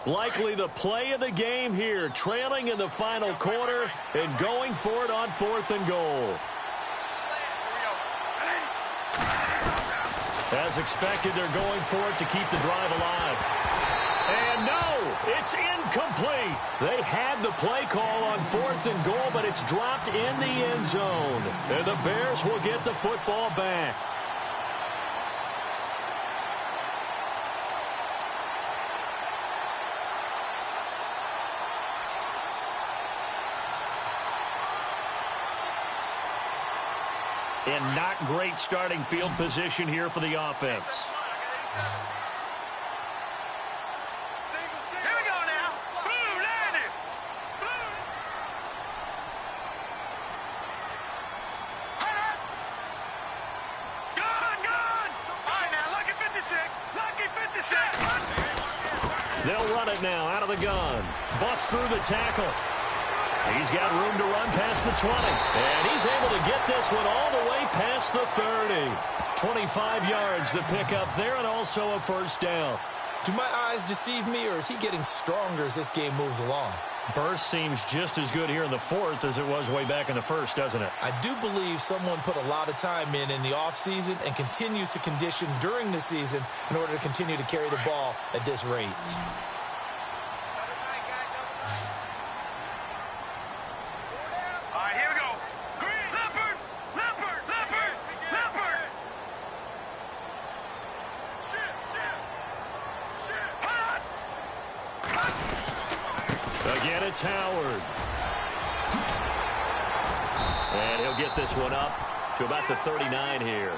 Likely the play of the game here, trailing in the final quarter and going for it on 4th and goal. As expected, they're going for it to keep the drive alive. And no, it's incomplete. They had the play call on 4th and goal, but it's dropped in the end zone. And the Bears will get the football back. And not great starting field position here for the offense. Here we go now. Boom, landed. Boom. Gun. All right, now, lucky 56. Lucky 56. They'll run it now out of the gun. Bust through the tackle. He's got room to run past the 20. And he's able to get this one all the way past the 30. 25 yards to pick up there and also a 1st down. Do my eyes deceive me, or is he getting stronger as this game moves along? Burst seems just as good here in the 4th as it was way back in the 1st, doesn't it? I do believe someone put a lot of time in the offseason and continues to condition during the season in order to continue to carry the ball at this rate. Again, it's Howard. And he'll get this one up to about the 39 here.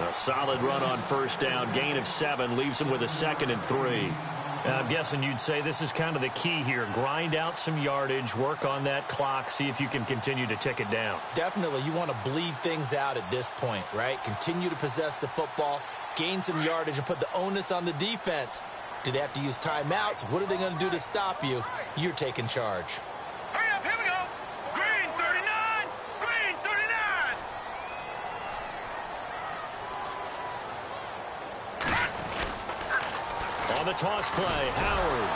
A solid run on 1st down. Gain of 7 leaves him with a 2nd and 3. I'm guessing you'd say this is kind of the key here. Grind out some yardage, work on that clock, see if you can continue to tick it down. Definitely. You want to bleed things out at this point, right? Continue to possess the football, gain some yardage, and put the onus on the defense. Do they have to use timeouts? What are they going to do to stop you? You're taking charge. Hurry up, here we go. Green 39. Green 39. On the toss play, Howard.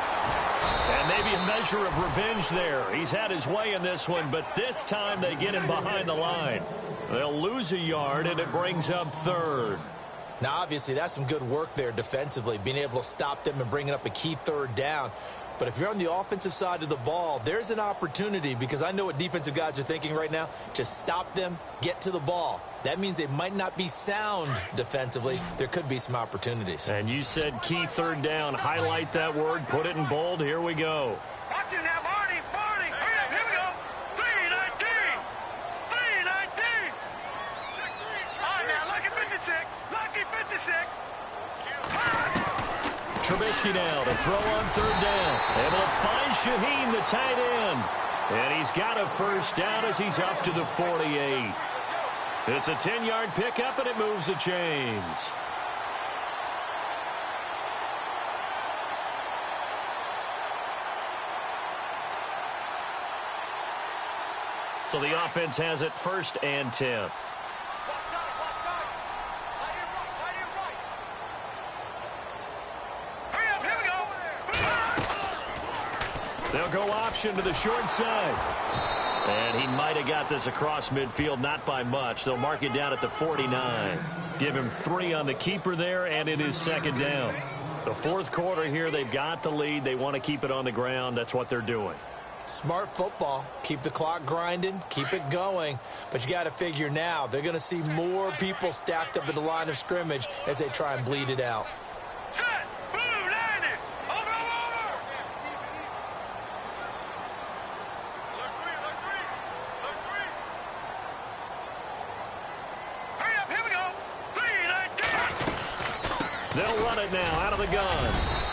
And maybe a measure of revenge there. He's had his way in this one, but this time they get him behind the line. They'll lose a yard, and it brings up 3rd. Now, obviously, that's some good work there defensively, being able to stop them and bringing up a key 3rd down. But if you're on the offensive side of the ball, there's an opportunity, because I know what defensive guys are thinking right now. Just stop them, get to the ball. That means they might not be sound defensively. There could be some opportunities. And you said key 3rd down. Highlight that word, put it in bold. Here we go. Watch it now, Barney. Hurry up, here we go. 319. 319. All right, now, lucky 56. Lucky 56. Trubisky now to throw on 3rd down. Able to find Shaheen, the tight end. And he's got a 1st down as he's up to the 48. It's a 10-yard pickup, and it moves the chains. So the offense has it 1st and 10. They'll go option to the short side. And he might have got this across midfield, not by much. They'll mark it down at the 49. Give him 3 on the keeper there, and it is 2nd down. The 4th quarter here, they've got the lead. They want to keep it on the ground. That's what they're doing. Smart football. Keep the clock grinding. Keep it going. But you got to figure now, they're going to see more people stacked up at the line of scrimmage as they try and bleed it out. Set. Blue, landing. Over. Hurry up, here we go. 3-19. They'll run it now out of the gun.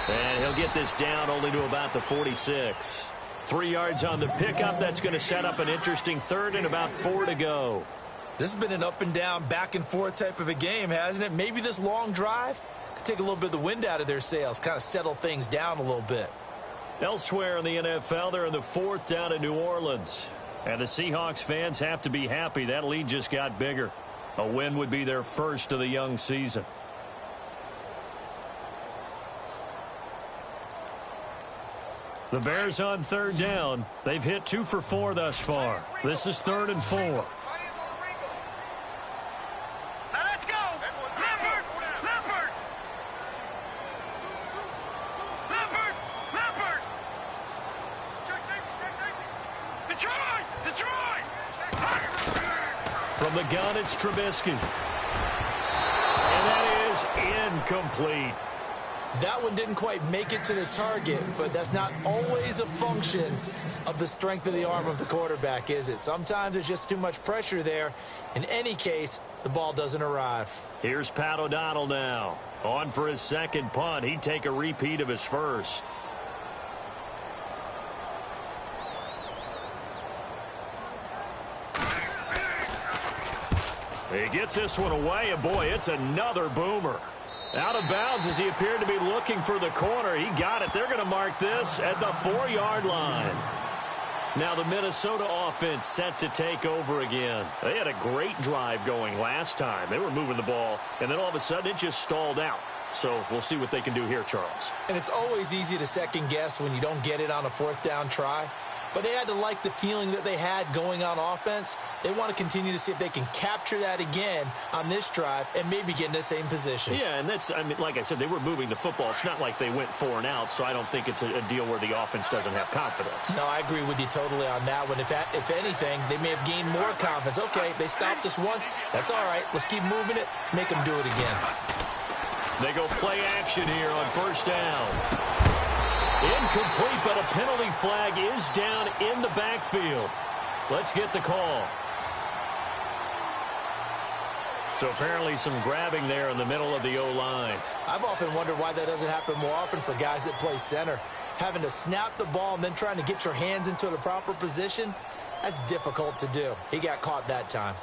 And he'll get this down only to about the 46. 3 yards on the pickup. That's going to set up an interesting 3rd and about 4 to go. This has been an up and down, back and forth type of a game, hasn't it? Maybe this long drive could take a little bit of the wind out of their sails, kind of settle things down a little bit. Elsewhere in the NFL, they're in the 4th down in New Orleans. And the Seahawks fans have to be happy. That lead just got bigger. A win would be their 1st of the young season. The Bears on 3rd down. They've hit 2 for 4 thus far. This is 3rd and 4. Now let's go. Leopard. Detroit. From the gun, it's Trubisky. And that is incomplete. That one didn't quite make it to the target, but that's not always a function of the strength of the arm of the quarterback, is it? Sometimes there's just too much pressure there. In any case, the ball doesn't arrive. Here's Pat O'Donnell now. On for his 2nd punt. He'd take a repeat of his 1st. He gets this one away, and boy, it's another boomer. Out of bounds as he appeared to be looking for the corner. He got it. They're going to mark this at the 4-yard line. Now the Minnesota offense set to take over again. They had a great drive going last time. They were moving the ball, and then all of a sudden it just stalled out. So we'll see what they can do here, Charles. And it's always easy to second guess when you don't get it on a 4th down try. But they had to like the feeling that they had going on offense. They want to continue to see if they can capture that again on this drive and maybe get in the same position. Yeah, and that's, I mean, like I said, they were moving the football. It's not like they went 4 and out, so I don't think it's a deal where the offense doesn't have confidence. No, I agree with you totally on that one. If anything, they may have gained more confidence. Okay, they stopped us once. That's all right. Let's keep moving it. Make them do it again. They go play action here on 1st down. Incomplete, but a penalty flag is down in the backfield. Let's get the call. So apparently some grabbing there in the middle of the O-line. I've often wondered why that doesn't happen more often for guys that play center. Having to snap the ball and then trying to get your hands into the proper position, that's difficult to do. He got caught that time.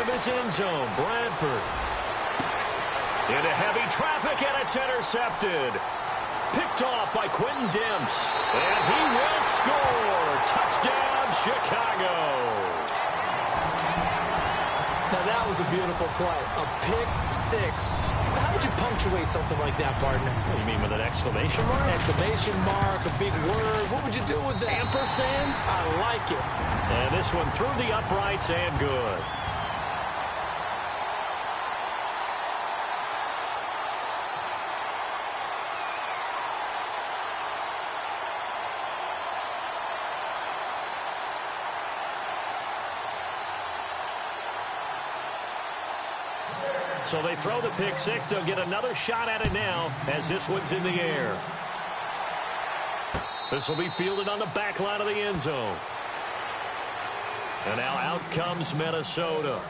His end zone, Bradford. Into heavy traffic, and it's intercepted. Picked off by Quentin Demps. And he will score. Touchdown, Chicago. Now, that was a beautiful play. A pick six. How would you punctuate something like that, partner? What do you mean, with an exclamation mark? Exclamation mark, a big word. What would you do with that? Ampersand? I like it. And this one through the uprights and good. So they throw the pick six. They'll get another shot at it now as this one's in the air. This will be fielded on the back line of the end zone. And now out comes Minnesota.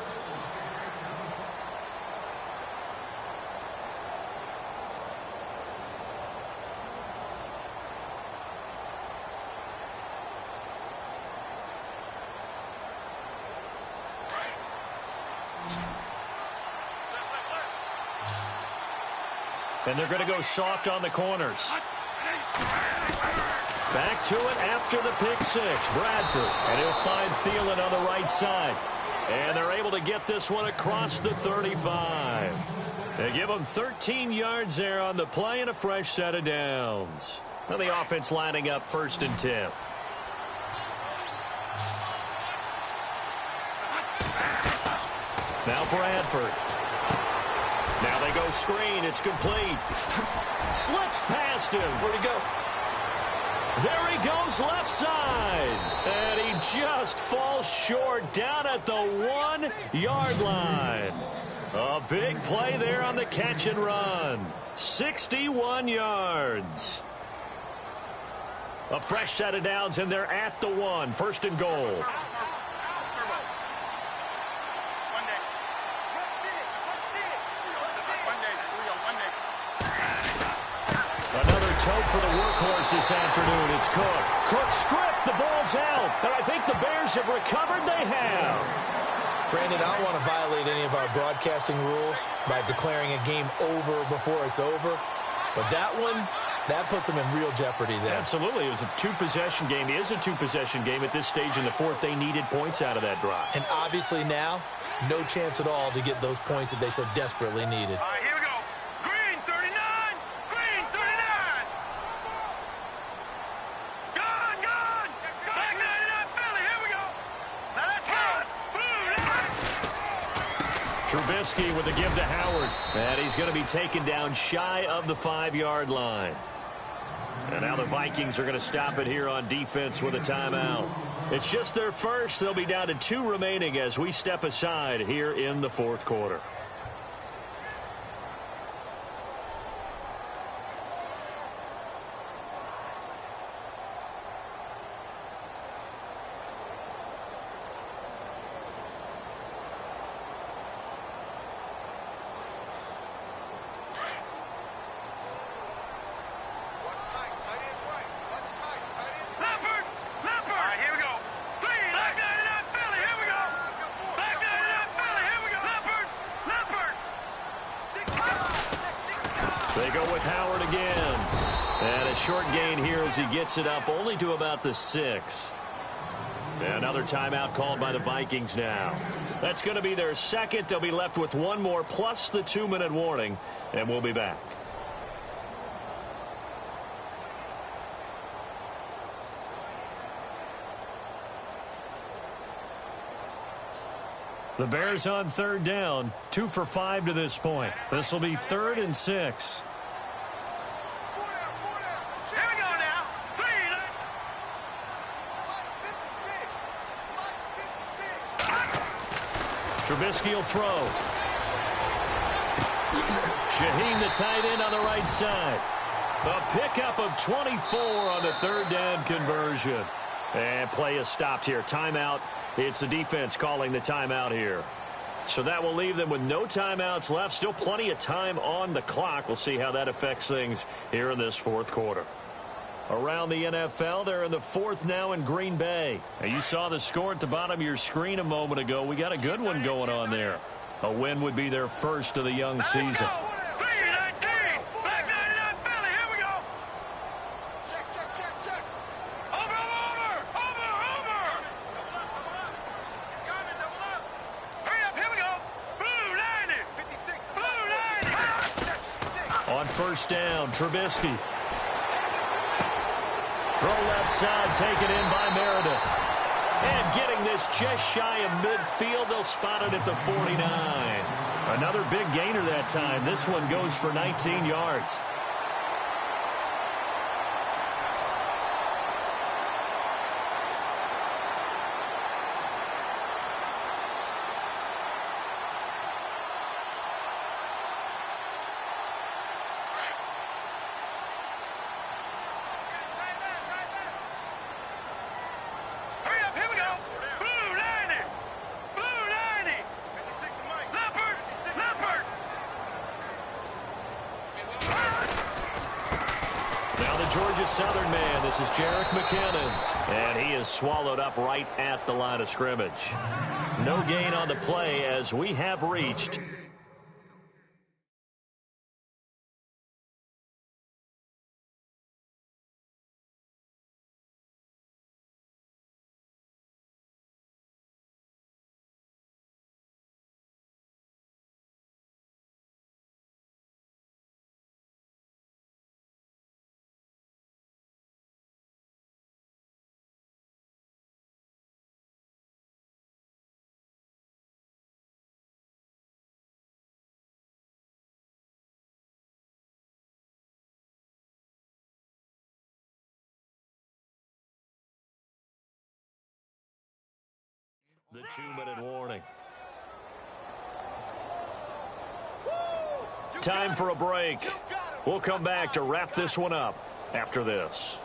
And they're going to go soft on the corners. Back to it after the pick six. Bradford. And he'll find Thielen on the right side. And they're able to get this one across the 35. They give them 13 yards there on the play and a fresh set of downs. Now the offense lining up 1st and 10. Now Bradford. Now they go screen. It's complete. Slips past him. Where'd he go? There he goes left side. And he just falls short down at the 1-yard line. A big play there on the catch and run. 61 yards. A fresh set of downs, and they're at the 1. 1st and goal. Tote for the workhorse this afternoon. It's Cook. Cook stripped. The ball's out. And I think the Bears have recovered. They have. Brandon, I don't want to violate any of our broadcasting rules by declaring a game over before it's over. But that one, that puts them in real jeopardy there. Absolutely. It was a two-possession game. It is a two-possession game at this stage in the fourth. They needed points out of that drive. And obviously now, no chance at all to get those points that they so desperately needed. All right, here we go. Green 39. Green 39. Gone. Back 99 Philly. Here we go. Now that's good. Trubisky with the give to Howard. And he's going to be taken down shy of the 5-yard line. And now the Vikings are going to stop it here on defense with a timeout. It's just their first. They'll be down to 2 remaining as we step aside here in the fourth quarter. They go with Howard again. And a short gain here as he gets it up only to about the 6. Another timeout called by the Vikings now. That's going to be their second. They'll be left with one more plus the 2-minute warning. And we'll be back. The Bears on third down, 2 for 5 to this point. This will be 3rd and 6. Here we go now. Trubisky will throw. Shaheen, the tight end, on the right side. A pickup of 24 on the 3rd down conversion. And play is stopped here. Timeout. It's the defense calling the timeout here. So that will leave them with no timeouts left. Still plenty of time on the clock. We'll see how that affects things here in this fourth quarter. Around the NFL, they're in the 4th now in Green Bay. And you saw the score at the bottom of your screen a moment ago. We got a good one going on there. A win would be their first of the young season. On first down, Trubisky. Throw left side, taken in by Meredith. And getting this just shy of midfield, they'll spot it at the 49. Another big gainer that time. This one goes for 19 yards. the Georgia Southern man. This is Jerick McKinnon. And he is swallowed up right at the line of scrimmage. No gain on the play as we have reached the 2-minute warning. Time for a break. We'll come back to wrap this one up after this.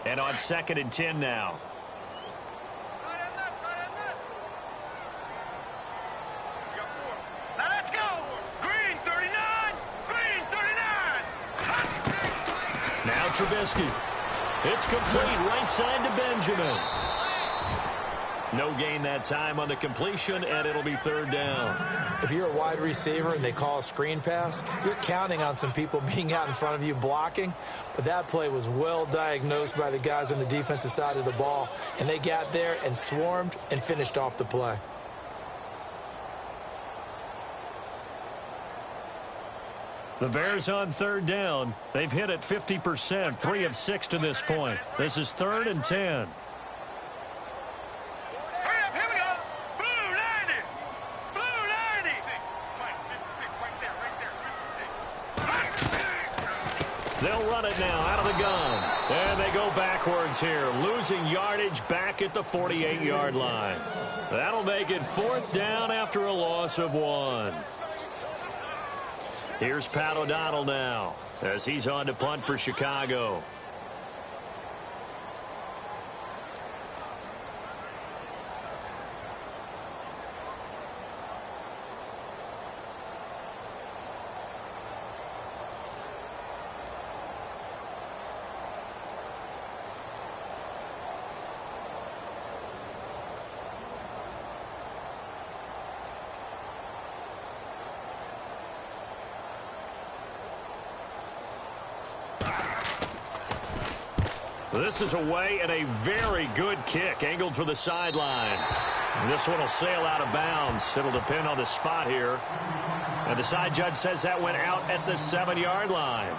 And on 2nd and 10 now. Now let's go. Green 39. Green 39. Now Trubisky. It's complete right side to Benjamin. No gain that time on the completion, and it'll be 3rd down. If you're a wide receiver and they call a screen pass, you're counting on some people being out in front of you blocking. But that play was well diagnosed by the guys on the defensive side of the ball, and they got there and swarmed and finished off the play. The Bears on 3rd down. They've hit it 50%, 3 of 6 to this point. This is 3rd and 10. Hurry up, here we go. Blue 90. Blue 90. 56 right there, 56. They'll run it now out of the gun. And they go backwards here, losing yardage back at the 48-yard line. That'll make it 4th down after a loss of 1. Here's Pat O'Donnell now as he's on to punt for Chicago. This is away and a very good kick angled for the sidelines. And this one will sail out of bounds. It'll depend on the spot here. And the side judge says that went out at the 7-yard line.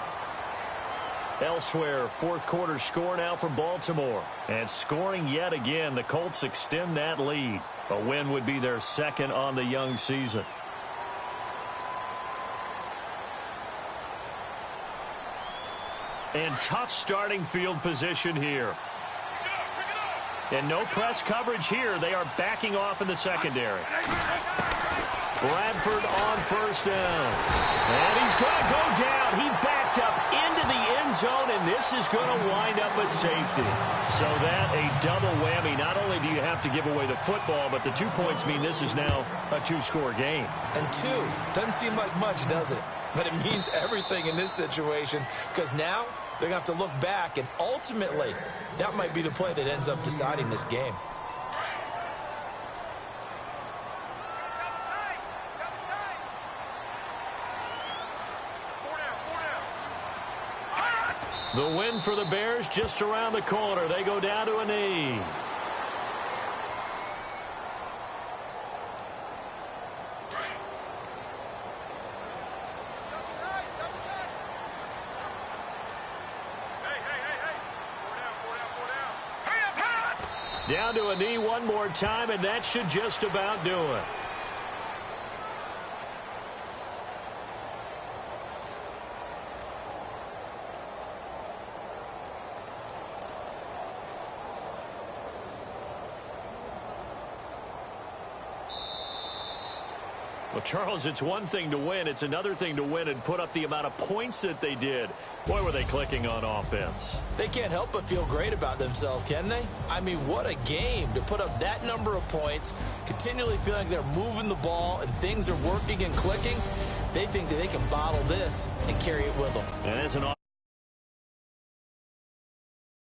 Elsewhere, 4th quarter score now for Baltimore. And scoring yet again, the Colts extend that lead. A win would be their 2nd on the young season. And tough starting field position here. And no press coverage here. They are backing off in the secondary. Bradford on 1st down. And he's going to go down. He backed up into the end zone, and this is going to wind up a safety. So that a double whammy. Not only do you have to give away the football, but the 2 points mean this is now a 2-score game. And 2 doesn't seem like much, does it? But it means everything in this situation because now they're going to have to look back, and ultimately that might be the play that ends up deciding this game. The win for the Bears just around the corner. They go down to a knee. Down to a knee one more time, and that should just about do it. Well, Charles, it's one thing to win. It's another thing to win and put up the amount of points that they did. Boy, were they clicking on offense. They can't help but feel great about themselves, can they? I mean, what a game to put up that number of points, continually feeling like they're moving the ball and things are working and clicking. They think that they can bottle this and carry it with them. And as an